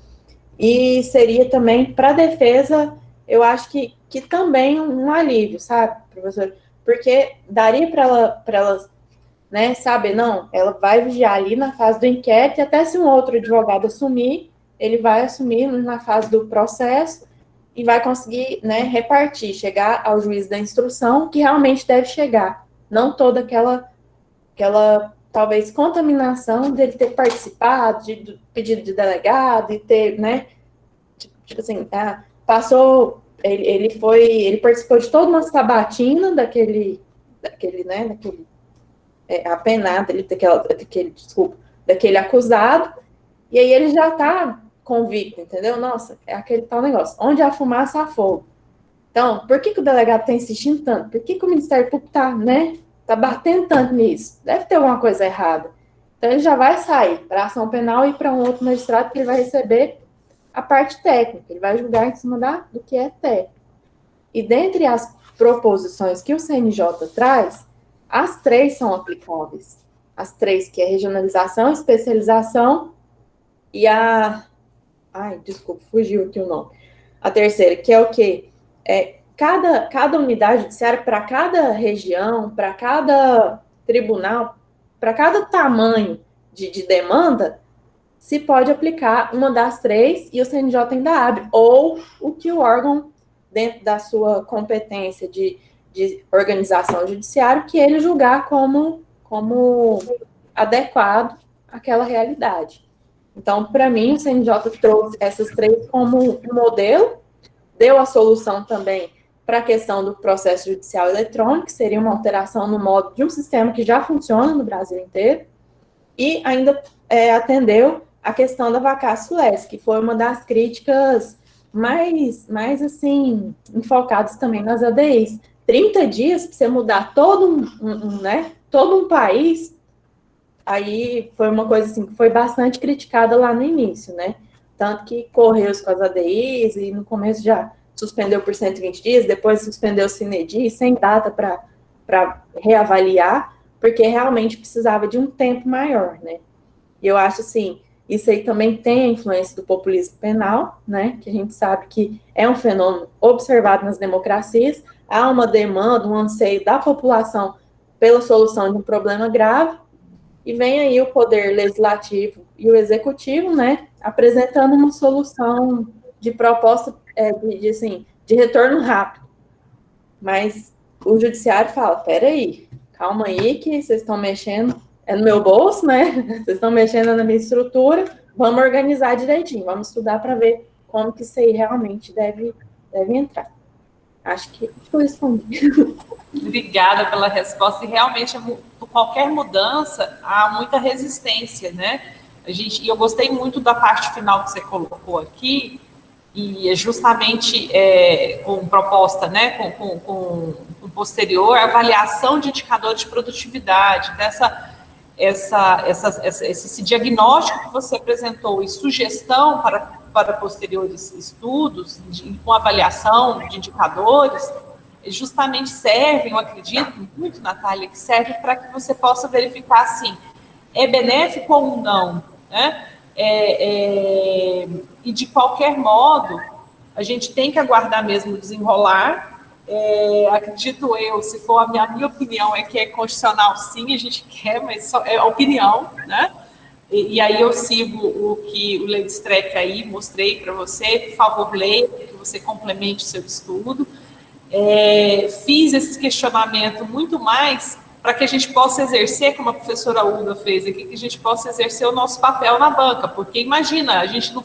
E seria também para a defesa, eu acho que também um alívio, sabe, professor? Porque daria para ela, né, saber, não, ela vai vigiar ali na fase do inquérito, e até se um outro advogado assumir, ele vai assumir na fase do processo e vai conseguir, né, repartir, chegar ao juiz da instrução, que realmente deve chegar, não toda aquela talvez, contaminação dele ter participado do pedido de delegado e ter, né, tipo assim, ele participou de toda uma sabatina daquele apenado, daquele acusado, e aí ele já está convicto, entendeu? Nossa, é aquele tal negócio. Onde há fumaça, há fogo. Então, por que o delegado está insistindo tanto? Por que o Ministério Público tá batendo tanto nisso? Deve ter alguma coisa errada. Então, ele já vai sair para a ação penal e para um outro magistrado que ele vai receber a parte técnica. Ele vai julgar em cima do que é técnico. E dentre as proposições que o CNJ traz, as 3 são aplicáveis. As 3, que é regionalização, especialização e a... Ai, desculpa, fugiu aqui o nome. A terceira, que é o quê? Cada unidade judiciária, para cada região, para cada tribunal, para cada tamanho de demanda, se pode aplicar uma das 3 e o CNJ ainda abre. Ou o que o órgão, dentro da sua competência de organização judiciária, que ele julgar como adequado àquela realidade. Então, para mim, o CNJ trouxe essas 3 como um modelo, deu a solução também para a questão do processo judicial eletrônico, que seria uma alteração no modo de um sistema que já funciona no Brasil inteiro, e ainda atendeu a questão da vacatio legis, que foi uma das críticas mais assim, enfocadas também nas ADIs. 30 dias para você mudar todo um país, aí foi uma coisa assim que foi bastante criticada lá no início, né? Tanto que correu com as ADIs e no começo já suspendeu por 120 dias, depois suspendeu sine die, sem data para reavaliar, porque realmente precisava de um tempo maior, né? E eu acho assim, isso aí também tem a influência do populismo penal, né? Que a gente sabe que é um fenômeno observado nas democracias, há uma demanda, um anseio da população pela solução de um problema grave, e vem aí o poder legislativo e o executivo, né, apresentando uma solução de proposta de retorno rápido. Mas o judiciário fala, peraí, calma aí que vocês estão mexendo, é no meu bolso, né, vocês estão mexendo na minha estrutura, vamos organizar direitinho, vamos estudar para ver como que isso aí realmente deve entrar. Acho que foi isso também. Obrigada pela resposta. E realmente, por qualquer mudança, há muita resistência, né? E eu gostei muito da parte final que você colocou aqui, e é justamente com proposta, né, com posterior avaliação de indicadores de produtividade, esse diagnóstico que você apresentou e sugestão para posteriores estudos, com avaliação de indicadores, justamente servem, eu acredito muito, Natália, que serve para que você possa verificar, assim, é benéfico ou não, né? E, de qualquer modo, a gente tem que aguardar mesmo o desenrolar. Acredito eu, se for a minha opinião, é que é constitucional, sim, a gente quer, mas só é opinião, né? E aí eu sigo o que o Lei de Streck aí mostrei para você, por favor, leia, que você complemente o seu estudo. Fiz esse questionamento muito mais para que a gente possa exercer, como a professora Uda fez aqui, que a gente possa exercer o nosso papel na banca, porque imagina, a gente não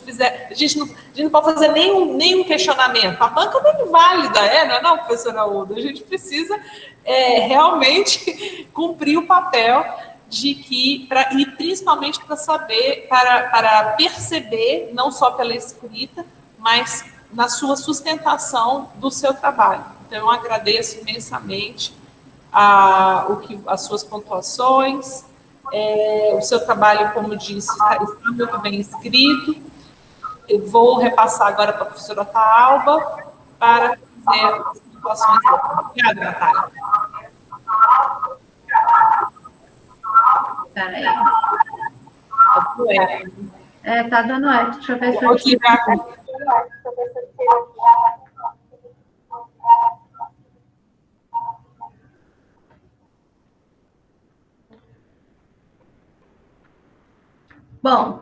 pode fazer nenhum questionamento, a banca não é válida, não, professora Uda? A gente precisa realmente cumprir o papel e principalmente para saber, para perceber, não só pela escrita, mas na sua sustentação do seu trabalho. Então, eu agradeço imensamente as suas pontuações, o seu trabalho, como disse, está muito bem escrito. Eu vou repassar agora para a professora Taalba para fazer as pontuações dela. Obrigada, Natália. Peraí. Tá dando eco. Deixa eu ver se eu tirar. Bom,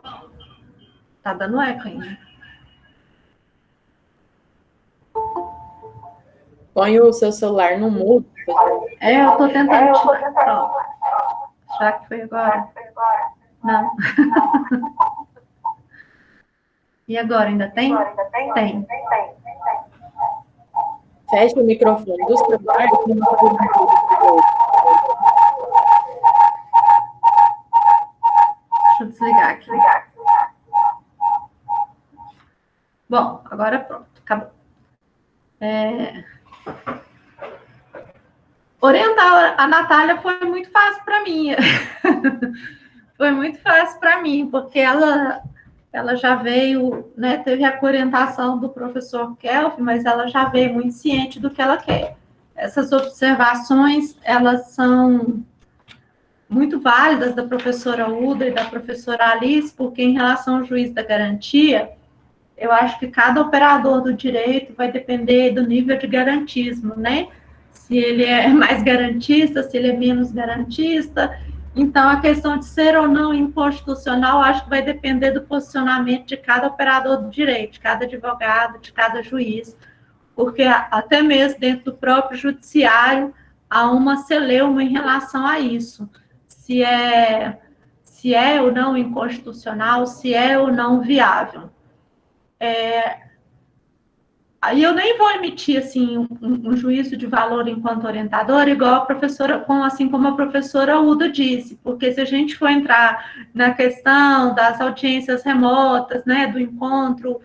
tá dando eco ainda. Põe o seu celular no mudo. Eu tô tentando. Pronto. Já que foi agora? Não. E agora, ainda tem? Tem. Fecha o microfone do celular. Deixa eu desligar aqui. Bom, agora pronto, acabou. orientar a Natália foi muito fácil para mim. Foi muito fácil para mim, porque ela já veio, né, teve a orientação do professor Kelvin, mas ela já veio muito ciente do que ela quer. Essas observações, elas são muito válidas da professora Uda e da professora Alice, porque em relação ao juiz da garantia, eu acho que cada operador do direito vai depender do nível de garantismo, né? Se ele é mais garantista, se ele é menos garantista. Então, a questão de ser ou não inconstitucional, acho que vai depender do posicionamento de cada operador do direito, de cada advogado, de cada juiz, porque até mesmo dentro do próprio judiciário há uma celeuma em relação a isso. Se é ou não inconstitucional, se é ou não viável. Aí eu nem vou emitir assim um juízo de valor enquanto orientadora, igual a professora, assim como a professora Uda disse, porque se a gente for entrar na questão das audiências remotas, né, do encontro,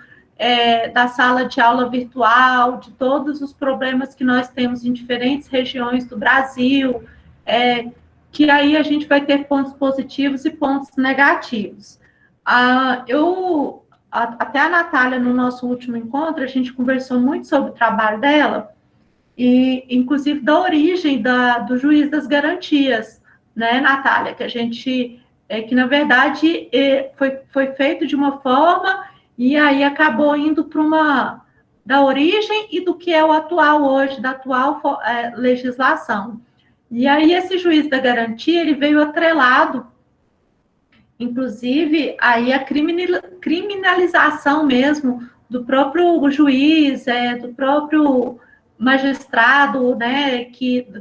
da sala de aula virtual, de todos os problemas que nós temos em diferentes regiões do Brasil, que aí a gente vai ter pontos positivos e pontos negativos. Até a Natália, no nosso último encontro, a gente conversou muito sobre o trabalho dela, e inclusive da origem do juiz das garantias, né, Natália? Que na verdade foi feito de uma forma, e aí acabou indo para da origem e do que é o atual hoje, da atual legislação. E aí esse juiz da garantia, ele veio atrelado, inclusive, aí a criminalização mesmo do próprio juiz, do próprio magistrado, né,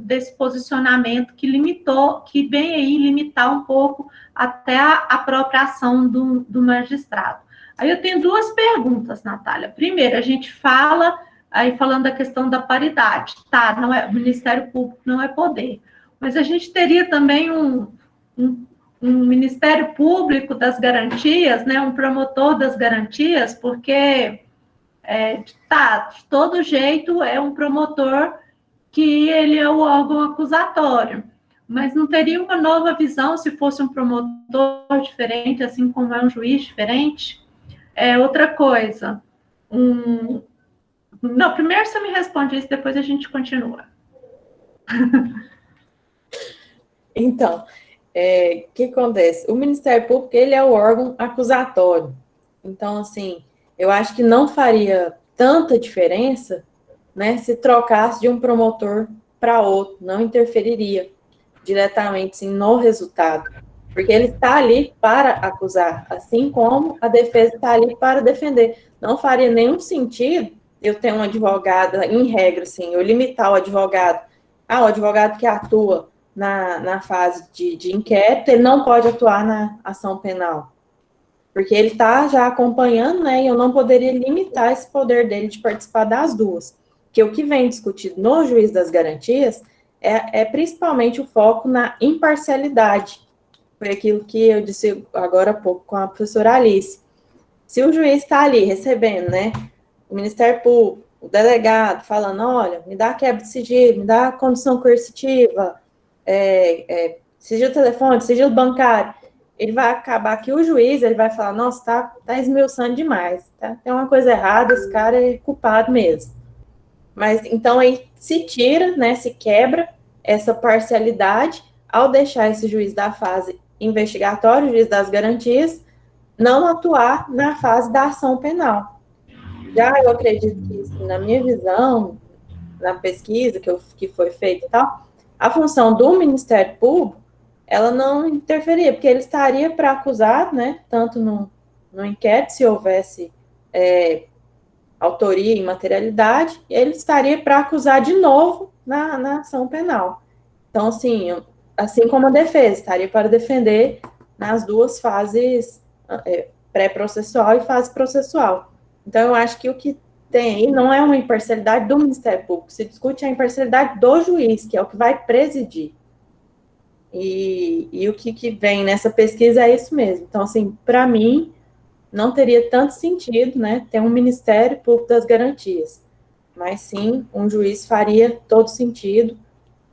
desse posicionamento que limitou, que vem aí limitar um pouco até a própria ação do magistrado. Aí eu tenho duas perguntas, Natália. Primeiro, a gente fala, aí falando da questão da paridade, tá, o Ministério Público não é poder, mas a gente teria também um Ministério Público das Garantias, né, um promotor das garantias, porque, de todo jeito, é um promotor que ele é o órgão acusatório, mas não teria uma nova visão se fosse um promotor diferente, assim como é um juiz diferente? Outra coisa, não, primeiro você me responde isso, depois a gente continua. Então, o que acontece? O Ministério Público, ele é o órgão acusatório. Então, assim, eu acho que não faria tanta diferença, né, se trocasse de um promotor para outro, não interferiria diretamente, sim, no resultado, porque ele está ali para acusar, assim como a defesa está ali para defender. Não faria nenhum sentido eu ter um advogado, em regra, assim, eu limitar o advogado, o advogado que atua na fase de inquérito, ele não pode atuar na ação penal, porque ele está já acompanhando, né, e eu não poderia limitar esse poder dele de participar das duas, que o que vem discutido no juiz das garantias é principalmente o foco na imparcialidade, foi aquilo que eu disse agora há pouco com a professora Alice. Se o juiz está ali recebendo, né, o Ministério Público, o delegado, falando, olha, me dá quebra de sigilo, me dá condição coercitiva, sigilo telefônico, sigilo bancário, ele vai acabar que o juiz, ele vai falar, nossa, tá esmiuçando demais, tá? Tem uma coisa errada, esse cara é culpado mesmo. Mas, então, aí se tira, né, se quebra essa parcialidade ao deixar esse juiz da fase investigatória, o juiz das garantias, não atuar na fase da ação penal. Já eu acredito que, na minha visão, na pesquisa que foi feita e tal, a função do Ministério Público, ela não interferia, porque ele estaria para acusar, né, tanto no inquérito, se houvesse autoria e materialidade, ele estaria para acusar de novo na ação penal. Então, assim como a defesa, estaria para defender nas duas fases, pré-processual e fase processual. Então, eu acho que o que tem aí não é uma imparcialidade do Ministério Público, se discute a imparcialidade do juiz, que é o que vai presidir. E o que vem nessa pesquisa é isso mesmo. Então, assim, para mim, não teria tanto sentido, né, ter um Ministério Público das Garantias, mas sim, um juiz faria todo sentido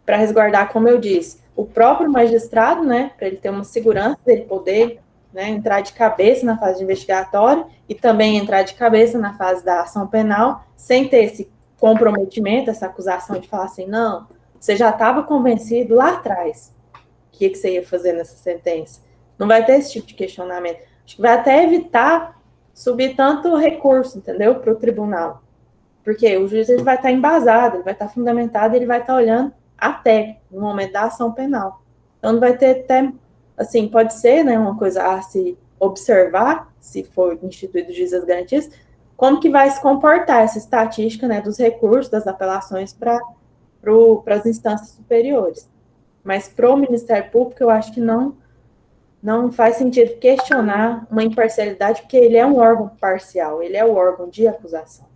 para resguardar, como eu disse, o próprio magistrado, né, para ele ter uma segurança dele poder, né, entrar de cabeça na fase investigatória e também entrar de cabeça na fase da ação penal, sem ter esse comprometimento, essa acusação de falar assim, não, você já estava convencido lá atrás o que você ia fazer nessa sentença. Não vai ter esse tipo de questionamento. Acho que vai até evitar subir tanto recurso, entendeu, para o tribunal. Porque o juiz ele vai estar embasado, ele vai estar fundamentado, ele vai estar olhando até no momento da ação penal. Então, não vai ter até, assim, pode ser, né, uma coisa a se observar, se for instituído o juiz das garantias, como que vai se comportar essa estatística, né, dos recursos, das apelações para as instâncias superiores. Mas para o Ministério Público, eu acho que não faz sentido questionar uma imparcialidade, porque ele é um órgão parcial, ele é o órgão de acusação.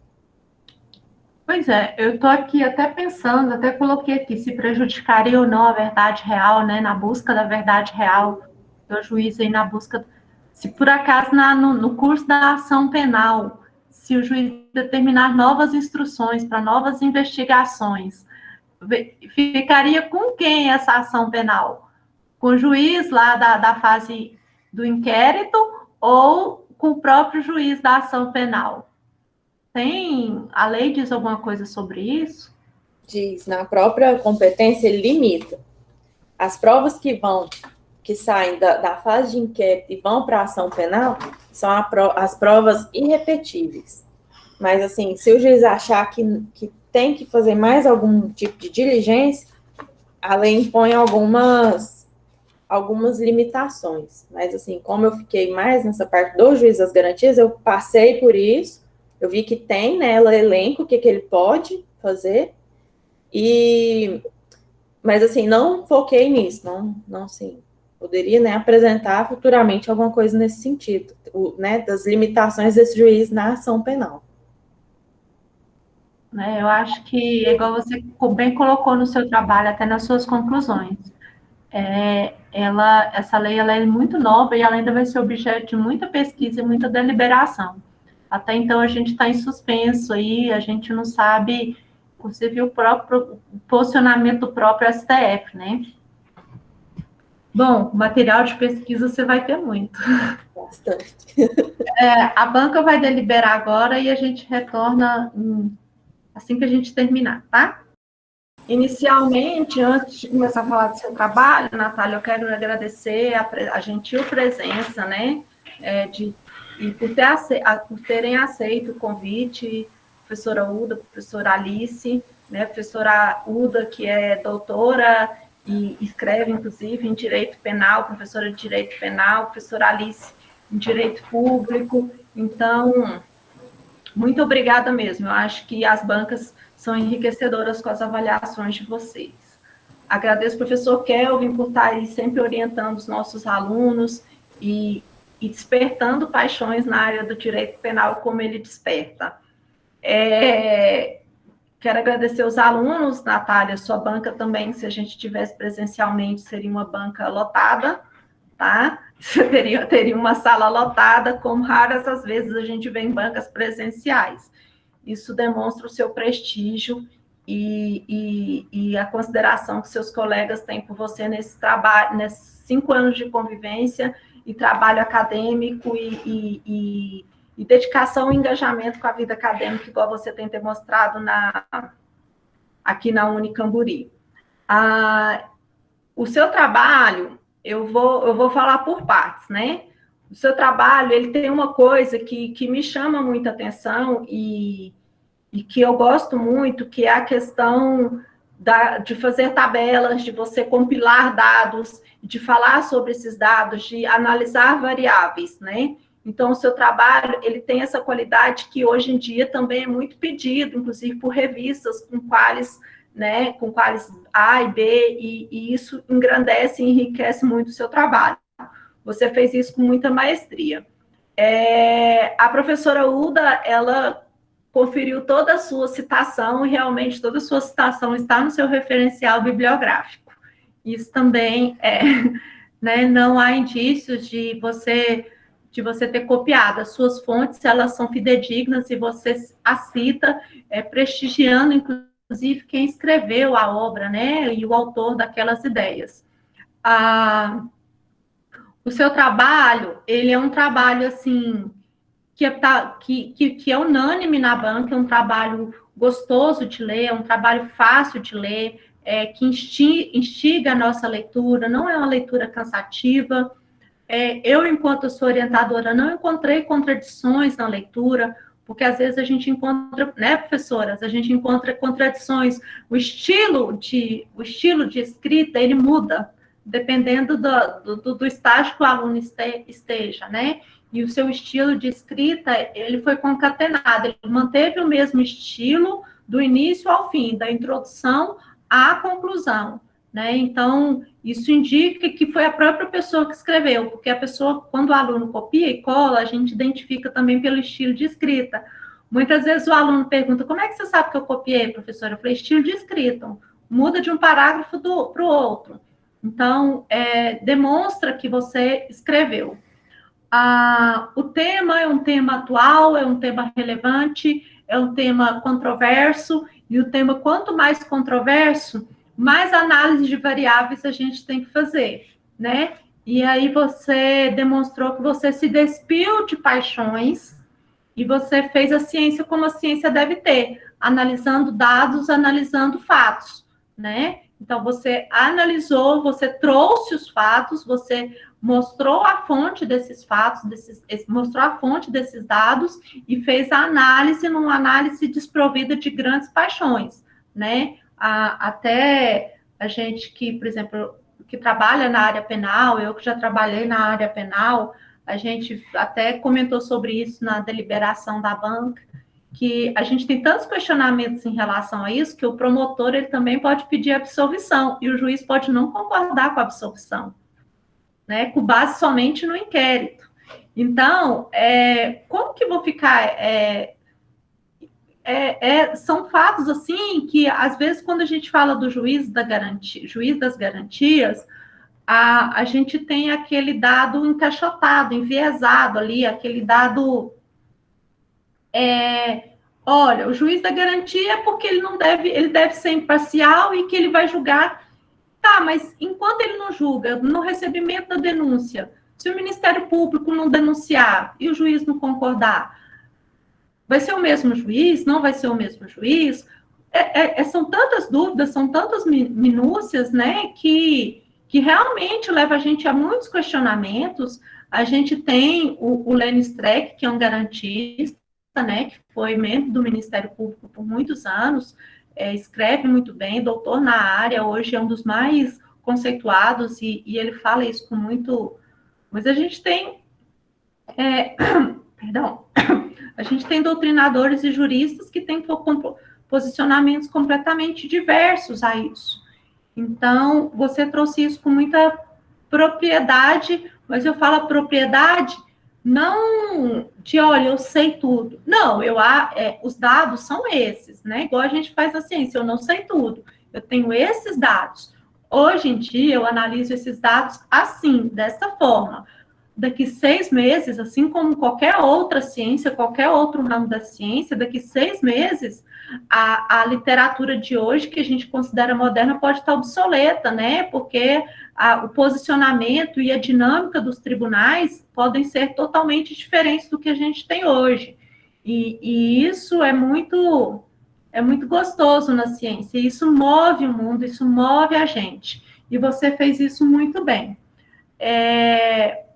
Pois é, eu estou aqui até pensando, até coloquei aqui, se prejudicaria ou não a verdade real, né, na busca da verdade real, do juiz aí na busca, se por acaso no curso da ação penal, se o juiz determinar novas instruções para novas investigações, ficaria com quem essa ação penal? Com o juiz lá da fase do inquérito ou com o próprio juiz da ação penal? A lei diz alguma coisa sobre isso? Diz, na própria competência, ele limita. As provas que saem da fase de inquérito e vão para a ação penal são as provas irrepetíveis. Mas, assim, se o juiz achar que tem que fazer mais algum tipo de diligência, a lei impõe algumas limitações. Mas, assim, como eu fiquei mais nessa parte do juiz das garantias, eu passei por isso, eu vi que tem, né, ela elenca o que ele pode fazer, mas, assim, não foquei nisso, não assim, poderia, né, apresentar futuramente alguma coisa nesse sentido, né, das limitações desse juiz na ação penal. Eu acho que, igual você bem colocou no seu trabalho, até nas suas conclusões, essa lei ela é muito nova e ela ainda vai ser objeto de muita pesquisa e muita deliberação. Até então, a gente está em suspenso aí, a gente não sabe, inclusive, o posicionamento do próprio STF, né? Bom, material de pesquisa você vai ter muito. Bastante. A banca vai deliberar agora e a gente retorna assim que a gente terminar, tá? Inicialmente, antes de começar a falar do seu trabalho, Natália, eu quero agradecer a gentil presença, né, por terem aceito o convite, professora Uda, professora Alice, né, professora Uda, que é doutora e escreve, inclusive, em Direito Penal, professora de Direito Penal, professora Alice em Direito Público. Então, muito obrigada mesmo. Eu acho que as bancas são enriquecedoras com as avaliações de vocês. Agradeço ao professor Kelvin por estar aí sempre orientando os nossos alunos e despertando paixões na área do direito penal como ele desperta. Quero agradecer os alunos, Natália, sua banca também, se a gente tivesse presencialmente, seria uma banca lotada, tá? Você teria uma sala lotada, como raras as vezes a gente vê em bancas presenciais. Isso demonstra o seu prestígio e a consideração que seus colegas têm por você nesse trabalho, nesses 5 anos de convivência e trabalho acadêmico e dedicação e engajamento com a vida acadêmica, igual você tem demonstrado aqui na Unicamburi. O seu trabalho, eu vou falar por partes, né? O seu trabalho, ele tem uma coisa que me chama muita atenção e que eu gosto muito, que é a questão de fazer tabelas, de você compilar dados, de falar sobre esses dados, de analisar variáveis, né? Então, o seu trabalho, ele tem essa qualidade que hoje em dia também é muito pedido, inclusive por revistas com quais A e B, e isso engrandece e enriquece muito o seu trabalho. Você fez isso com muita maestria. A professora Uda, ela conferiu toda a sua citação, e realmente toda a sua citação está no seu referencial bibliográfico. Isso também né, não há indícios de você ter copiado. As suas fontes, elas são fidedignas e você a cita, prestigiando, inclusive, inclusive, quem escreveu a obra, né, e o autor daquelas ideias. O seu trabalho, ele é um trabalho, assim, que é unânime na banca, é um trabalho gostoso de ler, é um trabalho fácil de ler, que instiga a nossa leitura, não é uma leitura cansativa. Eu, enquanto sua orientadora, não encontrei contradições na leitura, porque às vezes a gente encontra, né, professoras, a gente encontra contradições. O estilo de escrita, ele muda, dependendo do estágio que o aluno esteja, né? E o seu estilo de escrita, ele foi concatenado, ele manteve o mesmo estilo do início ao fim, da introdução à conclusão, né? Então, isso indica que foi a própria pessoa que escreveu, porque a pessoa, quando o aluno copia e cola, a gente identifica também pelo estilo de escrita. Muitas vezes o aluno pergunta, como é que você sabe que eu copiei, professora? Eu falei, estilo de escrita, muda de um parágrafo para o outro. Então, demonstra que você escreveu. O tema é um tema atual, é um tema relevante, é um tema controverso, e o tema, quanto mais controverso, mais análise de variáveis a gente tem que fazer, né? E aí você demonstrou que você se despiu de paixões e você fez a ciência como a ciência deve ter, analisando dados, analisando fatos, né? Então, você analisou, você trouxe os fatos, você mostrou a fonte desses fatos, mostrou a fonte desses dados e fez a análise numa análise desprovida de grandes paixões, né? Até a gente que, por exemplo, que trabalha na área penal, eu que já trabalhei na área penal, a gente até comentou sobre isso na deliberação da banca, que a gente tem tantos questionamentos em relação a isso, que o promotor ele também pode pedir absolvição, e o juiz pode não concordar com a absolvição, né, com base somente no inquérito. Então, como que vou ficar... são fatos, assim, que, às vezes, quando a gente fala do juiz das garantias, a gente tem aquele dado encaixotado, enviesado ali, aquele dado... olha, o juiz da garantia é porque ele deve ser imparcial e que ele vai julgar. Tá, mas enquanto ele não julga, no recebimento da denúncia, se o Ministério Público não denunciar e o juiz não concordar, vai ser o mesmo juiz? Não vai ser o mesmo juiz? São tantas dúvidas, são tantas minúcias, né, que realmente leva a gente a muitos questionamentos. A gente tem o Lênin Streck, que é um garantista, né, que foi membro do Ministério Público por muitos anos, escreve muito bem, doutor na área, hoje é um dos mais conceituados, e ele fala isso com muito... Mas a gente tem... perdão... A gente tem doutrinadores e juristas que têm posicionamentos completamente diversos a isso. Então, você trouxe isso com muita propriedade, mas eu falo propriedade não de, olha, eu sei tudo. Não, os dados são esses, né? Igual a gente faz na ciência, eu não sei tudo. Eu tenho esses dados. Hoje em dia, eu analiso esses dados assim, dessa forma. Daqui 6 meses, assim como qualquer outra ciência, qualquer outro ramo da ciência, daqui 6 meses, a literatura de hoje, que a gente considera moderna, pode estar obsoleta, né? Porque o posicionamento e a dinâmica dos tribunais podem ser totalmente diferentes do que a gente tem hoje. E isso é muito gostoso na ciência. Isso move o mundo, isso move a gente. E você fez isso muito bem.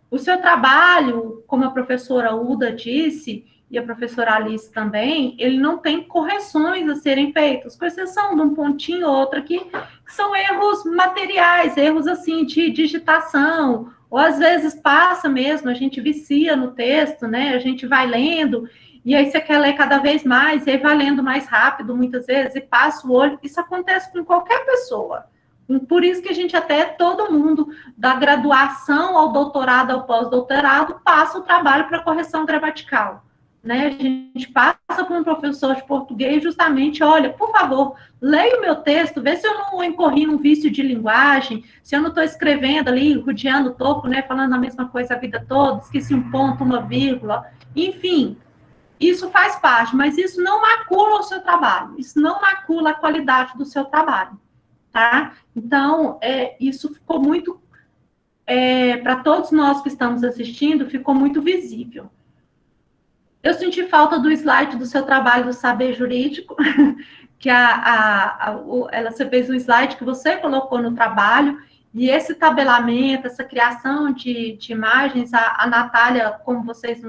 O seu trabalho, como a professora Uda disse, e a professora Alice também, ele não tem correções a serem feitas, com exceção de um pontinho ou outro aqui, que são erros materiais, erros assim de digitação, ou às vezes passa mesmo, a gente vicia no texto, né? A gente vai lendo, e aí você quer ler cada vez mais, e aí vai lendo mais rápido muitas vezes, e passa o olho. Isso acontece com qualquer pessoa. Por isso que a gente até, todo mundo, da graduação ao doutorado, ao pós-doutorado, passa o trabalho para correção gramatical, né? A gente passa por um professor de português justamente, olha, por favor, leia o meu texto, vê se eu não incorri num vício de linguagem, se eu não estou escrevendo ali, rodeando o topo, né, falando a mesma coisa a vida toda, esqueci um ponto, uma vírgula, enfim. isso faz parte, mas isso não macula o seu trabalho, isso não macula a qualidade do seu trabalho, tá? Então, isso ficou muito, para todos nós que estamos assistindo, ficou muito visível. Eu senti falta do slide do seu trabalho do saber jurídico, que você fez um slide que você colocou no trabalho, e esse tabelamento, essa criação de imagens, a Natália, como vocês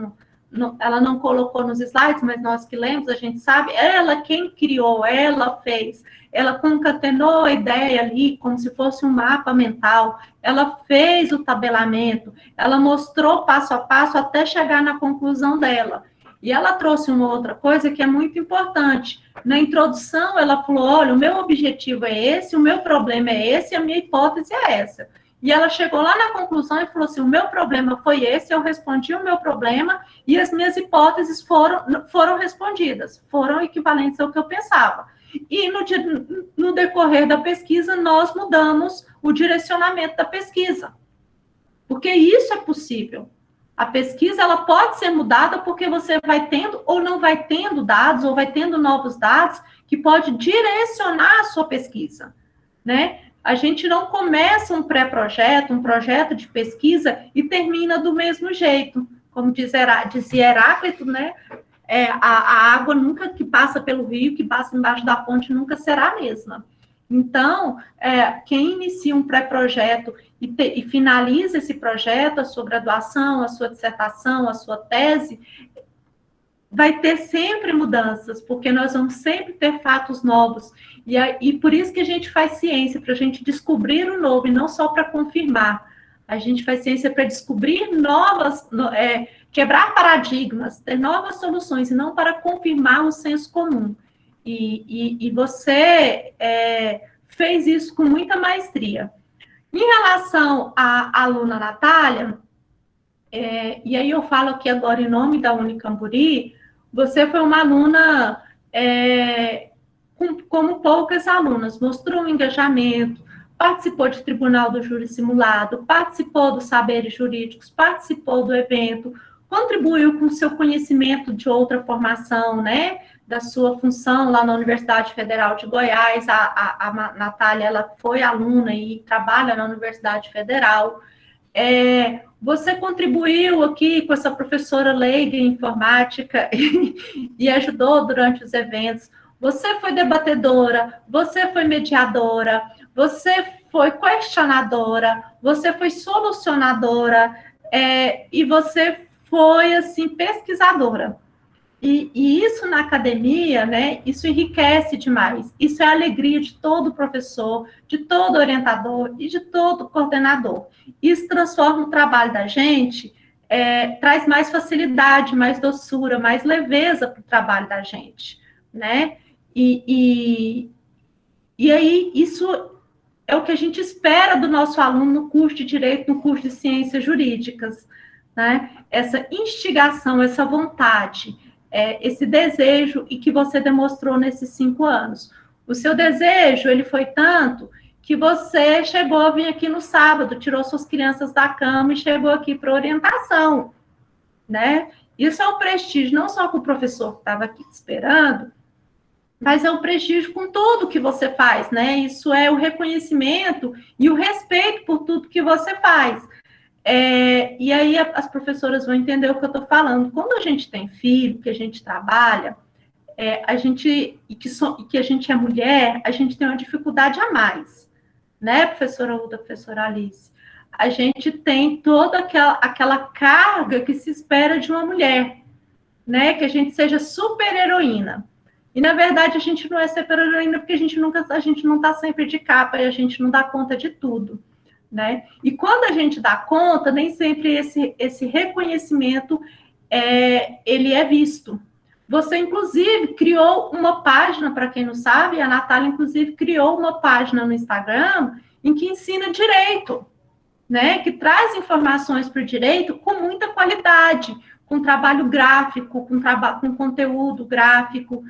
ela não colocou nos slides, mas nós que lemos, a gente sabe, ela quem criou, ela fez, ela concatenou a ideia ali, como se fosse um mapa mental, ela fez o tabelamento, ela mostrou passo a passo até chegar na conclusão dela. E ela trouxe uma outra coisa que é muito importante. Na introdução, ela falou, olha, o meu objetivo é esse, o meu problema é esse, a minha hipótese é essa. E ela chegou lá na conclusão e falou assim, o meu problema foi esse, eu respondi o meu problema e as minhas hipóteses foram respondidas, foram equivalentes ao que eu pensava. E no decorrer da pesquisa, nós mudamos o direcionamento da pesquisa. Porque isso é possível. A pesquisa, ela pode ser mudada porque você vai tendo ou não vai tendo dados, ou vai tendo novos dados que pode direcionar a sua pesquisa, né? A gente não começa um pré-projeto, um projeto de pesquisa e termina do mesmo jeito. Como dizia Heráclito, né? A água nunca que passa pelo rio, que passa embaixo da ponte, nunca será a mesma. Então, quem inicia um pré-projeto e finaliza esse projeto, a sua graduação, a sua dissertação, a sua tese, vai ter sempre mudanças, porque nós vamos sempre ter fatos novos. E por isso que a gente faz ciência, para a gente descobrir o novo, e não só para confirmar. A gente faz ciência para descobrir quebrar paradigmas, ter novas soluções, e não para confirmar o senso comum. E você fez isso com muita maestria. Em relação à aluna Natália, e aí eu falo aqui agora em nome da Unicamburi, você foi uma aluna como poucas alunas, mostrou um engajamento, participou de tribunal do júri simulado, participou dos saberes jurídicos, participou do evento, contribuiu com seu conhecimento de outra formação, né, da sua função lá na Universidade Federal de Goiás. A Natália, ela foi aluna e trabalha na Universidade Federal. Você contribuiu aqui com essa professora leiga em informática e ajudou durante os eventos. Você foi debatedora, você foi mediadora, você foi questionadora, você foi solucionadora, e você foi, assim, pesquisadora. E isso na academia, né, isso enriquece demais. Isso é a alegria de todo professor, de todo orientador e de todo coordenador. Isso transforma o trabalho da gente, traz mais facilidade, mais doçura, mais leveza para o trabalho da gente, né? E aí, isso é o que a gente espera do nosso aluno no curso de Direito, no curso de Ciências Jurídicas, né? Essa instigação, essa vontade, esse desejo, e que você demonstrou nesses 5 anos. O seu desejo, ele foi tanto que você chegou a vir aqui no sábado, tirou suas crianças da cama e chegou aqui para orientação, né? Isso é um prestígio, não só com o professor que estava aqui te esperando, mas é um prestígio com tudo que você faz, né? Isso é o reconhecimento e o respeito por tudo que você faz. E aí as professoras vão entender o que eu estou falando. Quando a gente tem filho, que a gente trabalha, que a gente é mulher, a gente tem uma dificuldade a mais, né, professora Uda, professora Alice? A gente tem toda aquela carga que se espera de uma mulher, né, que a gente seja super heroína. E, na verdade, a gente não é super heroína porque a gente não está sempre de capa e a gente não dá conta de tudo, né? E quando a gente dá conta, nem sempre esse reconhecimento ele é visto. Você, inclusive, criou uma página, para quem não sabe, a Natália, inclusive, criou uma página no Instagram em que ensina direito, né? Que traz informações para o direito com muita qualidade, com trabalho gráfico, com conteúdo gráfico.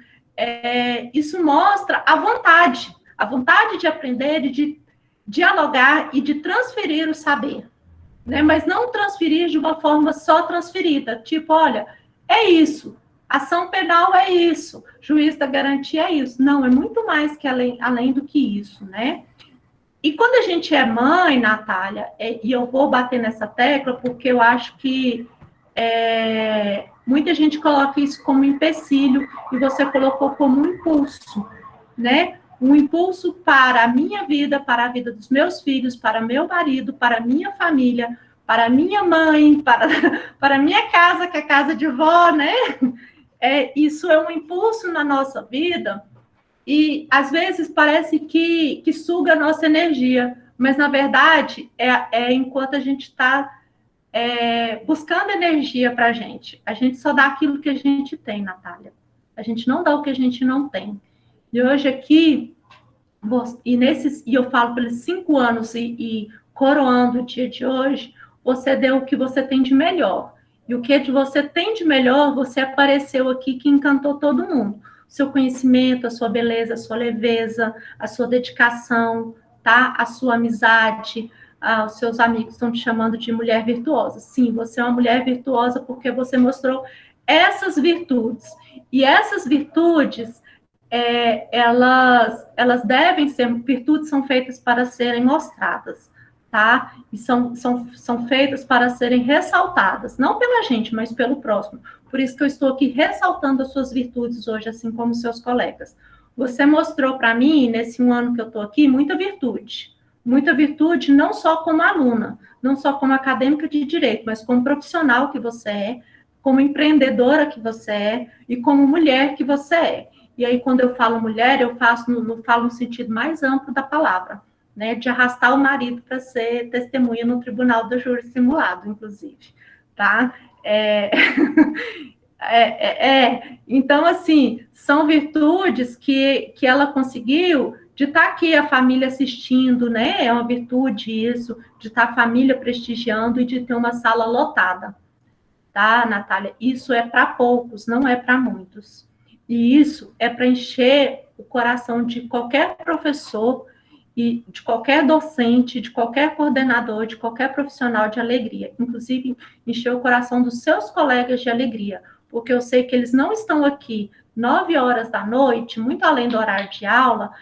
Isso mostra a vontade de aprender e de dialogar e de transferir o saber, né? Mas não transferir de uma forma só transferida, tipo, olha, é isso, ação penal é isso, juiz da garantia é isso. Não, é muito mais que além do que isso, né? E quando a gente é mãe, Natália, e eu vou bater nessa tecla porque eu acho que muita gente coloca isso como empecilho e você colocou como um impulso, né? Um impulso para a minha vida, para a vida dos meus filhos, para meu marido, para a minha família, para a minha mãe, para a minha casa, que é casa de vó, né? Isso é um impulso na nossa vida e, às vezes, parece que suga a nossa energia, mas, na verdade, enquanto a gente está buscando energia para a gente só dá aquilo que a gente tem, Natália. A gente não dá o que a gente não tem. E hoje aqui, e eu falo pelos 5 anos e coroando o dia de hoje, você deu o que você tem de melhor. E o que você tem de melhor, você apareceu aqui que encantou todo mundo. O seu conhecimento, a sua beleza, a sua leveza, a sua dedicação, tá? A sua amizade. Os seus amigos estão te chamando de mulher virtuosa. Sim, você é uma mulher virtuosa porque você mostrou essas virtudes. E essas virtudes, elas devem ser, virtudes são feitas para serem mostradas, tá? E são feitas para serem ressaltadas, não pela gente, mas pelo próximo. Por isso que eu estou aqui ressaltando as suas virtudes hoje, assim como os seus colegas. Você mostrou para mim, nesse 1 ano que eu estou aqui, muita virtude, não só como aluna, não só como acadêmica de direito, mas como profissional que você é, como empreendedora que você é e como mulher que você é. E aí, quando eu falo mulher, eu falo no sentido mais amplo da palavra, né? De arrastar o marido para ser testemunha no tribunal do júri simulado, inclusive, tá? Então, assim, são virtudes que ela conseguiu de estar aqui a família assistindo, né? É uma virtude isso, de estar a família prestigiando e de ter uma sala lotada, tá, Natália? Isso é para poucos, não é para muitos. E isso é para encher o coração de qualquer professor e de qualquer docente, de qualquer coordenador, de qualquer profissional de alegria. Inclusive, encher o coração dos seus colegas de alegria, porque eu sei que eles não estão aqui 9 horas da noite, muito além do horário de aula,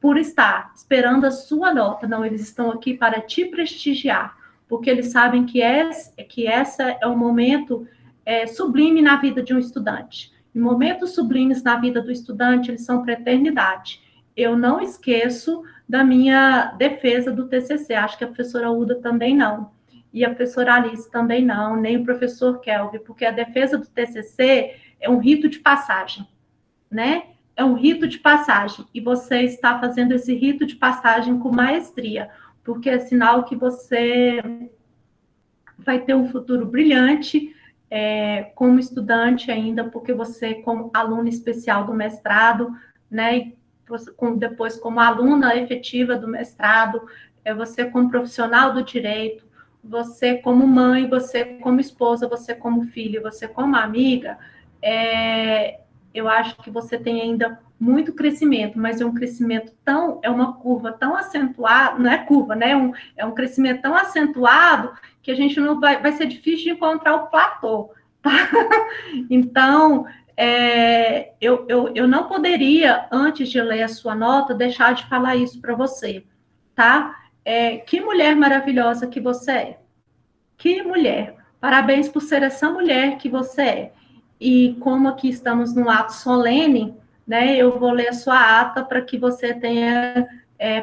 por estar esperando a sua nota. Não, eles estão aqui para te prestigiar, porque eles sabem que essa é um momento sublime na vida de um estudante. E momentos sublimes na vida do estudante, eles são para a eternidade. Eu não esqueço da minha defesa do TCC, acho que a professora Uda também não, e a professora Alice também não, nem o professor Kelvin, porque a defesa do TCC é um rito de passagem, né? É um rito de passagem, e você está fazendo esse rito de passagem com maestria, porque é sinal que você vai ter um futuro brilhante, como estudante ainda, porque você, como aluna especial do mestrado, né, e depois como aluna efetiva do mestrado, você como profissional do direito, você como mãe, você como esposa, você como filha, você como amiga, eu acho que você tem ainda muito crescimento, mas é um crescimento é uma curva tão acentuada, não é curva, né? É um crescimento tão acentuado que a gente não vai ser difícil de encontrar o platô, tá? Então, eu não poderia, antes de ler a sua nota, deixar de falar isso para você, tá? Que mulher maravilhosa que você é. Que mulher. Parabéns por ser essa mulher que você é. E como aqui estamos num ato solene, né, eu vou ler a sua ata para que você tenha,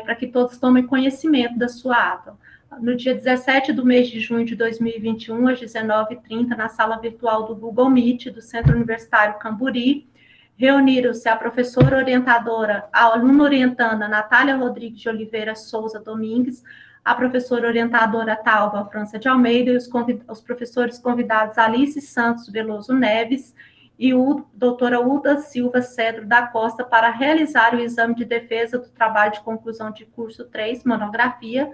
para que todos tomem conhecimento da sua ata. No dia 17 do mês de junho de 2021, às 19h30, na sala virtual do Google Meet, do Centro Universitário Camburi, reuniram-se a professora orientadora, a aluna orientanda Natália Rodrigues de Oliveira Souza Domingues, a professora orientadora Talva França de Almeida e os professores convidados Alice Santos Veloso Neves e o doutora Uda Silva Cedro da Costa para realizar o exame de defesa do trabalho de conclusão de curso 3, monografia,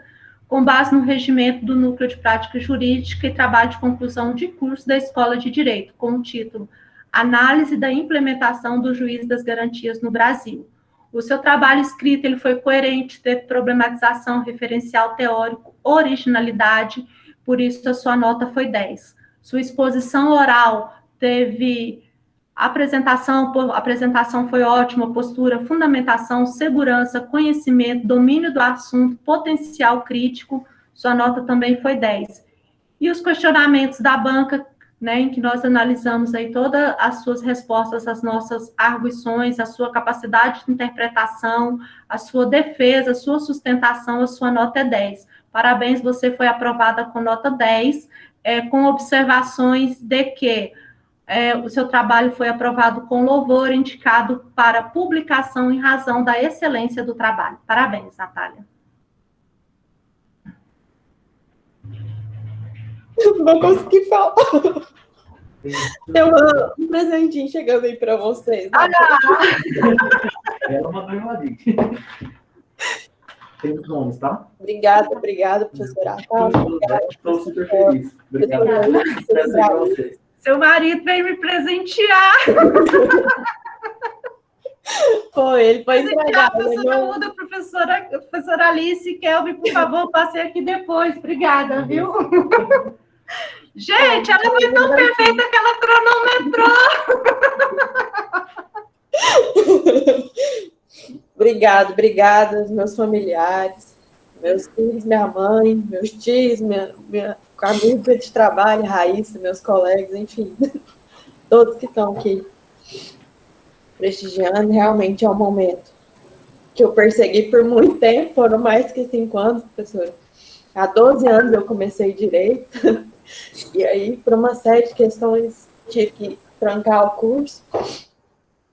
com base no regimento do Núcleo de Prática Jurídica e trabalho de conclusão de curso da Escola de Direito, com o título Análise da Implementação do Juiz das Garantias no Brasil. O seu trabalho escrito ele foi coerente, teve problematização, referencial teórico, originalidade, por isso a sua nota foi 10. Sua exposição oral teve A apresentação foi ótima, postura, fundamentação, segurança, conhecimento, domínio do assunto, potencial crítico, sua nota também foi 10. E os questionamentos da banca, né, em que nós analisamos aí todas as suas respostas, as nossas arguições, a sua capacidade de interpretação, a sua defesa, a sua sustentação, a sua nota é 10. Parabéns, você foi aprovada com nota 10, com observações de que o seu trabalho foi aprovado com louvor, indicado para publicação em razão da excelência do trabalho. Parabéns, Natália. Não consegui falar. Tem um presentinho chegando aí para vocês. Né? Ela mandou invadir. Tem os nomes, tá? Obrigada, professora. Estou super feliz. Obrigado. Espero para vocês. Seu marido veio me presentear. Foi, ele foi entregar. Professora Uda, professora Alice, Kelvin, por favor, passei aqui depois. Obrigada, viu? Gente, ela foi tão perfeita que ela cronometrou. Obrigada, meus familiares, meus filhos, minha mãe, meus tios, minha amiga de trabalho, Raíssa, meus colegas, enfim, todos que estão aqui prestigiando. Realmente é um momento que eu persegui por muito tempo, foram mais que 5 anos, professora. Há 12 anos eu comecei direito, e aí, por uma série de questões, tive que trancar o curso,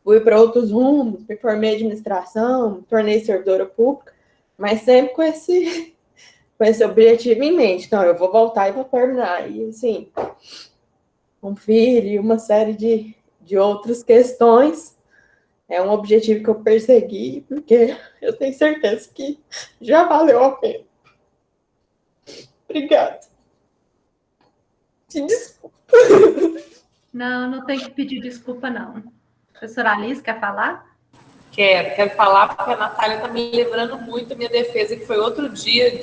fui para outros rumos, me formei em administração, me tornei servidora pública, mas sempre com esse objetivo em mente. Então, eu vou voltar e vou terminar. E, assim, um filho e uma série de outras questões, é um objetivo que eu persegui, porque eu tenho certeza que já valeu a pena. Obrigada. Te desculpa. Não tem que pedir desculpa, não. Professora Alice, quer falar? Quero falar, porque a Natália está me lembrando muito da minha defesa, que foi outro dia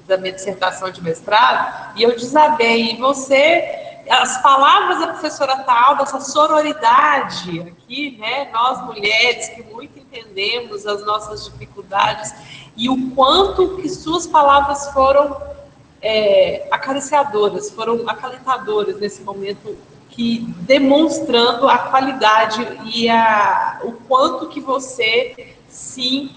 da minha dissertação de mestrado, e eu desabei. E você, as palavras da professora Talba, essa sororidade aqui, né? Nós mulheres que muito entendemos as nossas dificuldades, e o quanto que suas palavras foram acariciadoras, foram acalentadoras nesse momento, que demonstrando a qualidade e o quanto que você, sim,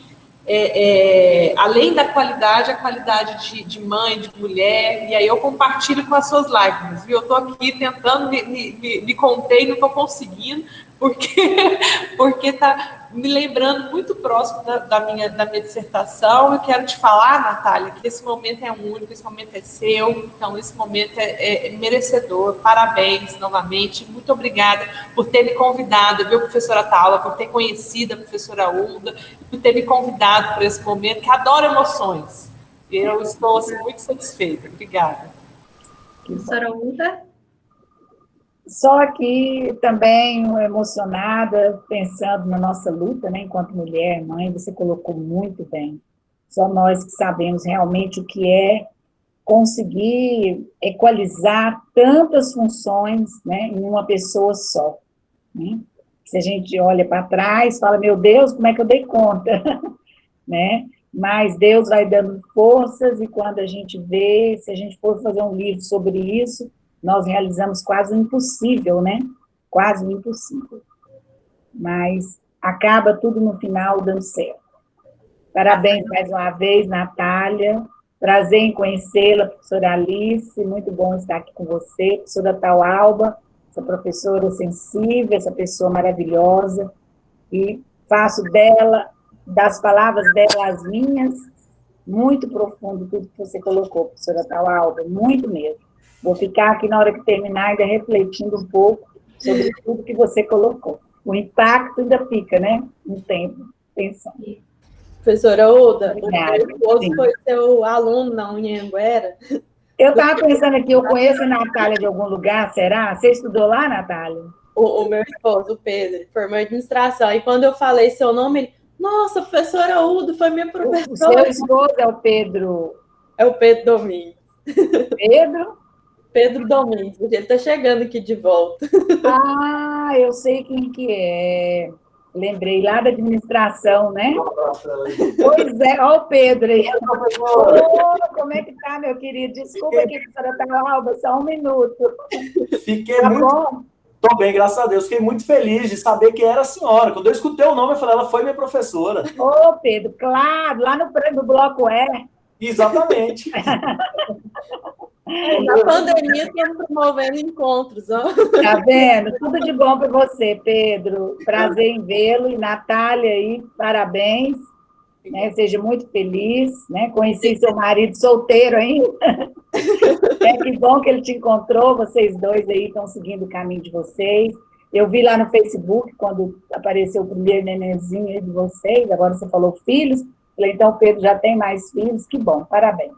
além da qualidade, a qualidade de mãe, de mulher, e aí eu compartilho com as suas lágrimas, viu? Eu estou aqui tentando me conter e não estou conseguindo, porque está me lembrando muito próximo da minha dissertação. Eu quero te falar, Natália, que esse momento é único, esse momento é seu, então esse momento é merecedor. Parabéns novamente, muito obrigada por ter me convidado, viu, professora Taula, por ter conhecido a professora Uda, por ter me convidado por esse momento, que adoro emoções. Eu estou assim, muito satisfeita. Obrigada. Professora Uda? Só aqui também emocionada, pensando na nossa luta, né, enquanto mulher, mãe, você colocou muito bem. Só nós que sabemos realmente o que é conseguir equalizar tantas funções, né, em uma pessoa só. Né? Se a gente olha para trás, fala, meu Deus, como é que eu dei conta? Né? Mas Deus vai dando forças, e quando a gente vê, se a gente for fazer um livro sobre isso, nós realizamos quase o impossível, né? Quase o impossível. Mas acaba tudo no final dando certo. Parabéns mais uma vez, Natália. Prazer em conhecê-la, professora Alice. Muito bom estar aqui com você. Professora Taualba, essa professora sensível, essa pessoa maravilhosa. E faço das palavras dela as minhas. Muito profundo tudo que você colocou, professora Taualba. Muito mesmo. Vou ficar aqui na hora que terminar ainda refletindo um pouco sobre tudo que você colocou. O impacto ainda fica, né? Um tempo pensando. Professora Uda, o meu esposo foi seu aluno na Unhanguera. Eu estava pensando aqui, eu conheço a Natália de algum lugar, será? Você estudou lá, Natália? O meu esposo, o Pedro, formou em administração. E quando eu falei seu nome, ele, nossa, professora Uda, foi minha professora. O seu esposo é o Pedro... É o Pedro Domingos. Pedro? Pedro Domingues, ele está chegando aqui de volta. Ah, eu sei quem que é. Lembrei lá da administração, né? Pois é, olha o Pedro aí. Ô, como é que tá, meu querido? Desculpa aqui, professora Alba, só um minuto. Fiquei Tá muito. bom? Tô bem, graças a Deus. Fiquei muito feliz de saber que era a senhora. Quando eu escutei o nome, eu falei, ela foi minha professora. Ô, Pedro, claro, lá no bloco E. Exatamente. Na pandemia, estamos promovendo encontros, ó. Tá vendo? Tudo de bom para você, Pedro. Prazer em vê-lo. E Natália aí, parabéns. Né? Seja muito feliz. Né? Conheci seu marido solteiro ainda. Que bom que ele te encontrou. Vocês dois aí estão seguindo o caminho de vocês. Eu vi lá no Facebook, quando apareceu o primeiro nenenzinho aí de vocês. Agora você falou filhos. Falei, então o Pedro já tem mais filhos. Que bom, parabéns.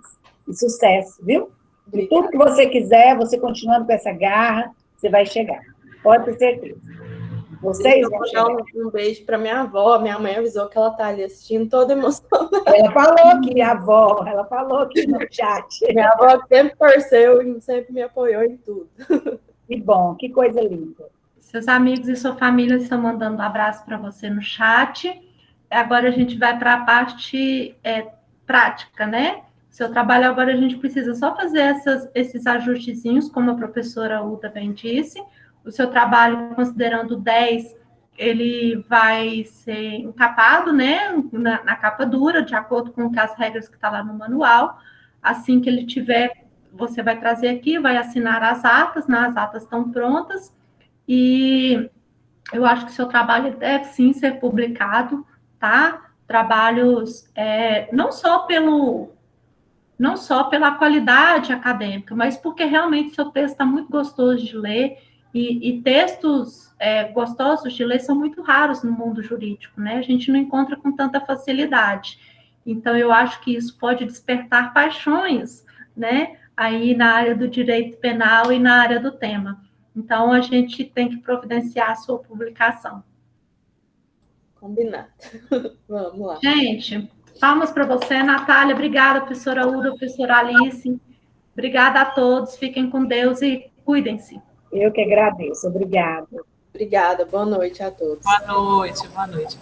E sucesso, viu? E tudo que você quiser, você continuando com essa garra, você vai chegar. Pode ter certeza. Vocês vão chegar. Um beijo para minha avó. Minha mãe avisou que ela está ali assistindo, toda emocionada. Ela falou que a avó, ela falou aqui no chat. Minha avó sempre torceu e sempre me apoiou em tudo. Que bom, que coisa linda. Seus amigos e sua família estão mandando um abraço para você no chat. Agora a gente vai para a parte prática, né? Seu trabalho agora a gente precisa só fazer esses ajustezinhos, como a professora Uda bem disse. O seu trabalho, considerando 10, ele vai ser encapado, né, na capa dura, de acordo com as regras que está lá no manual. Assim que ele tiver, você vai trazer aqui, vai assinar as atas, né, as atas estão prontas, e eu acho que o seu trabalho deve sim ser publicado, tá? Trabalhos, não só pela qualidade acadêmica, mas porque realmente seu texto está muito gostoso de ler, e textos gostosos de ler são muito raros no mundo jurídico, né? A gente não encontra com tanta facilidade. Então, eu acho que isso pode despertar paixões, né? Aí na área do direito penal e na área do tema. Então, a gente tem que providenciar a sua publicação. Combinado. Vamos lá. Gente, palmas para você, Natália. Obrigada, professora Uda, professora Alice. Obrigada a todos. Fiquem com Deus e cuidem-se. Eu que agradeço. Obrigada. Obrigada. Boa noite a todos. Boa noite, boa noite.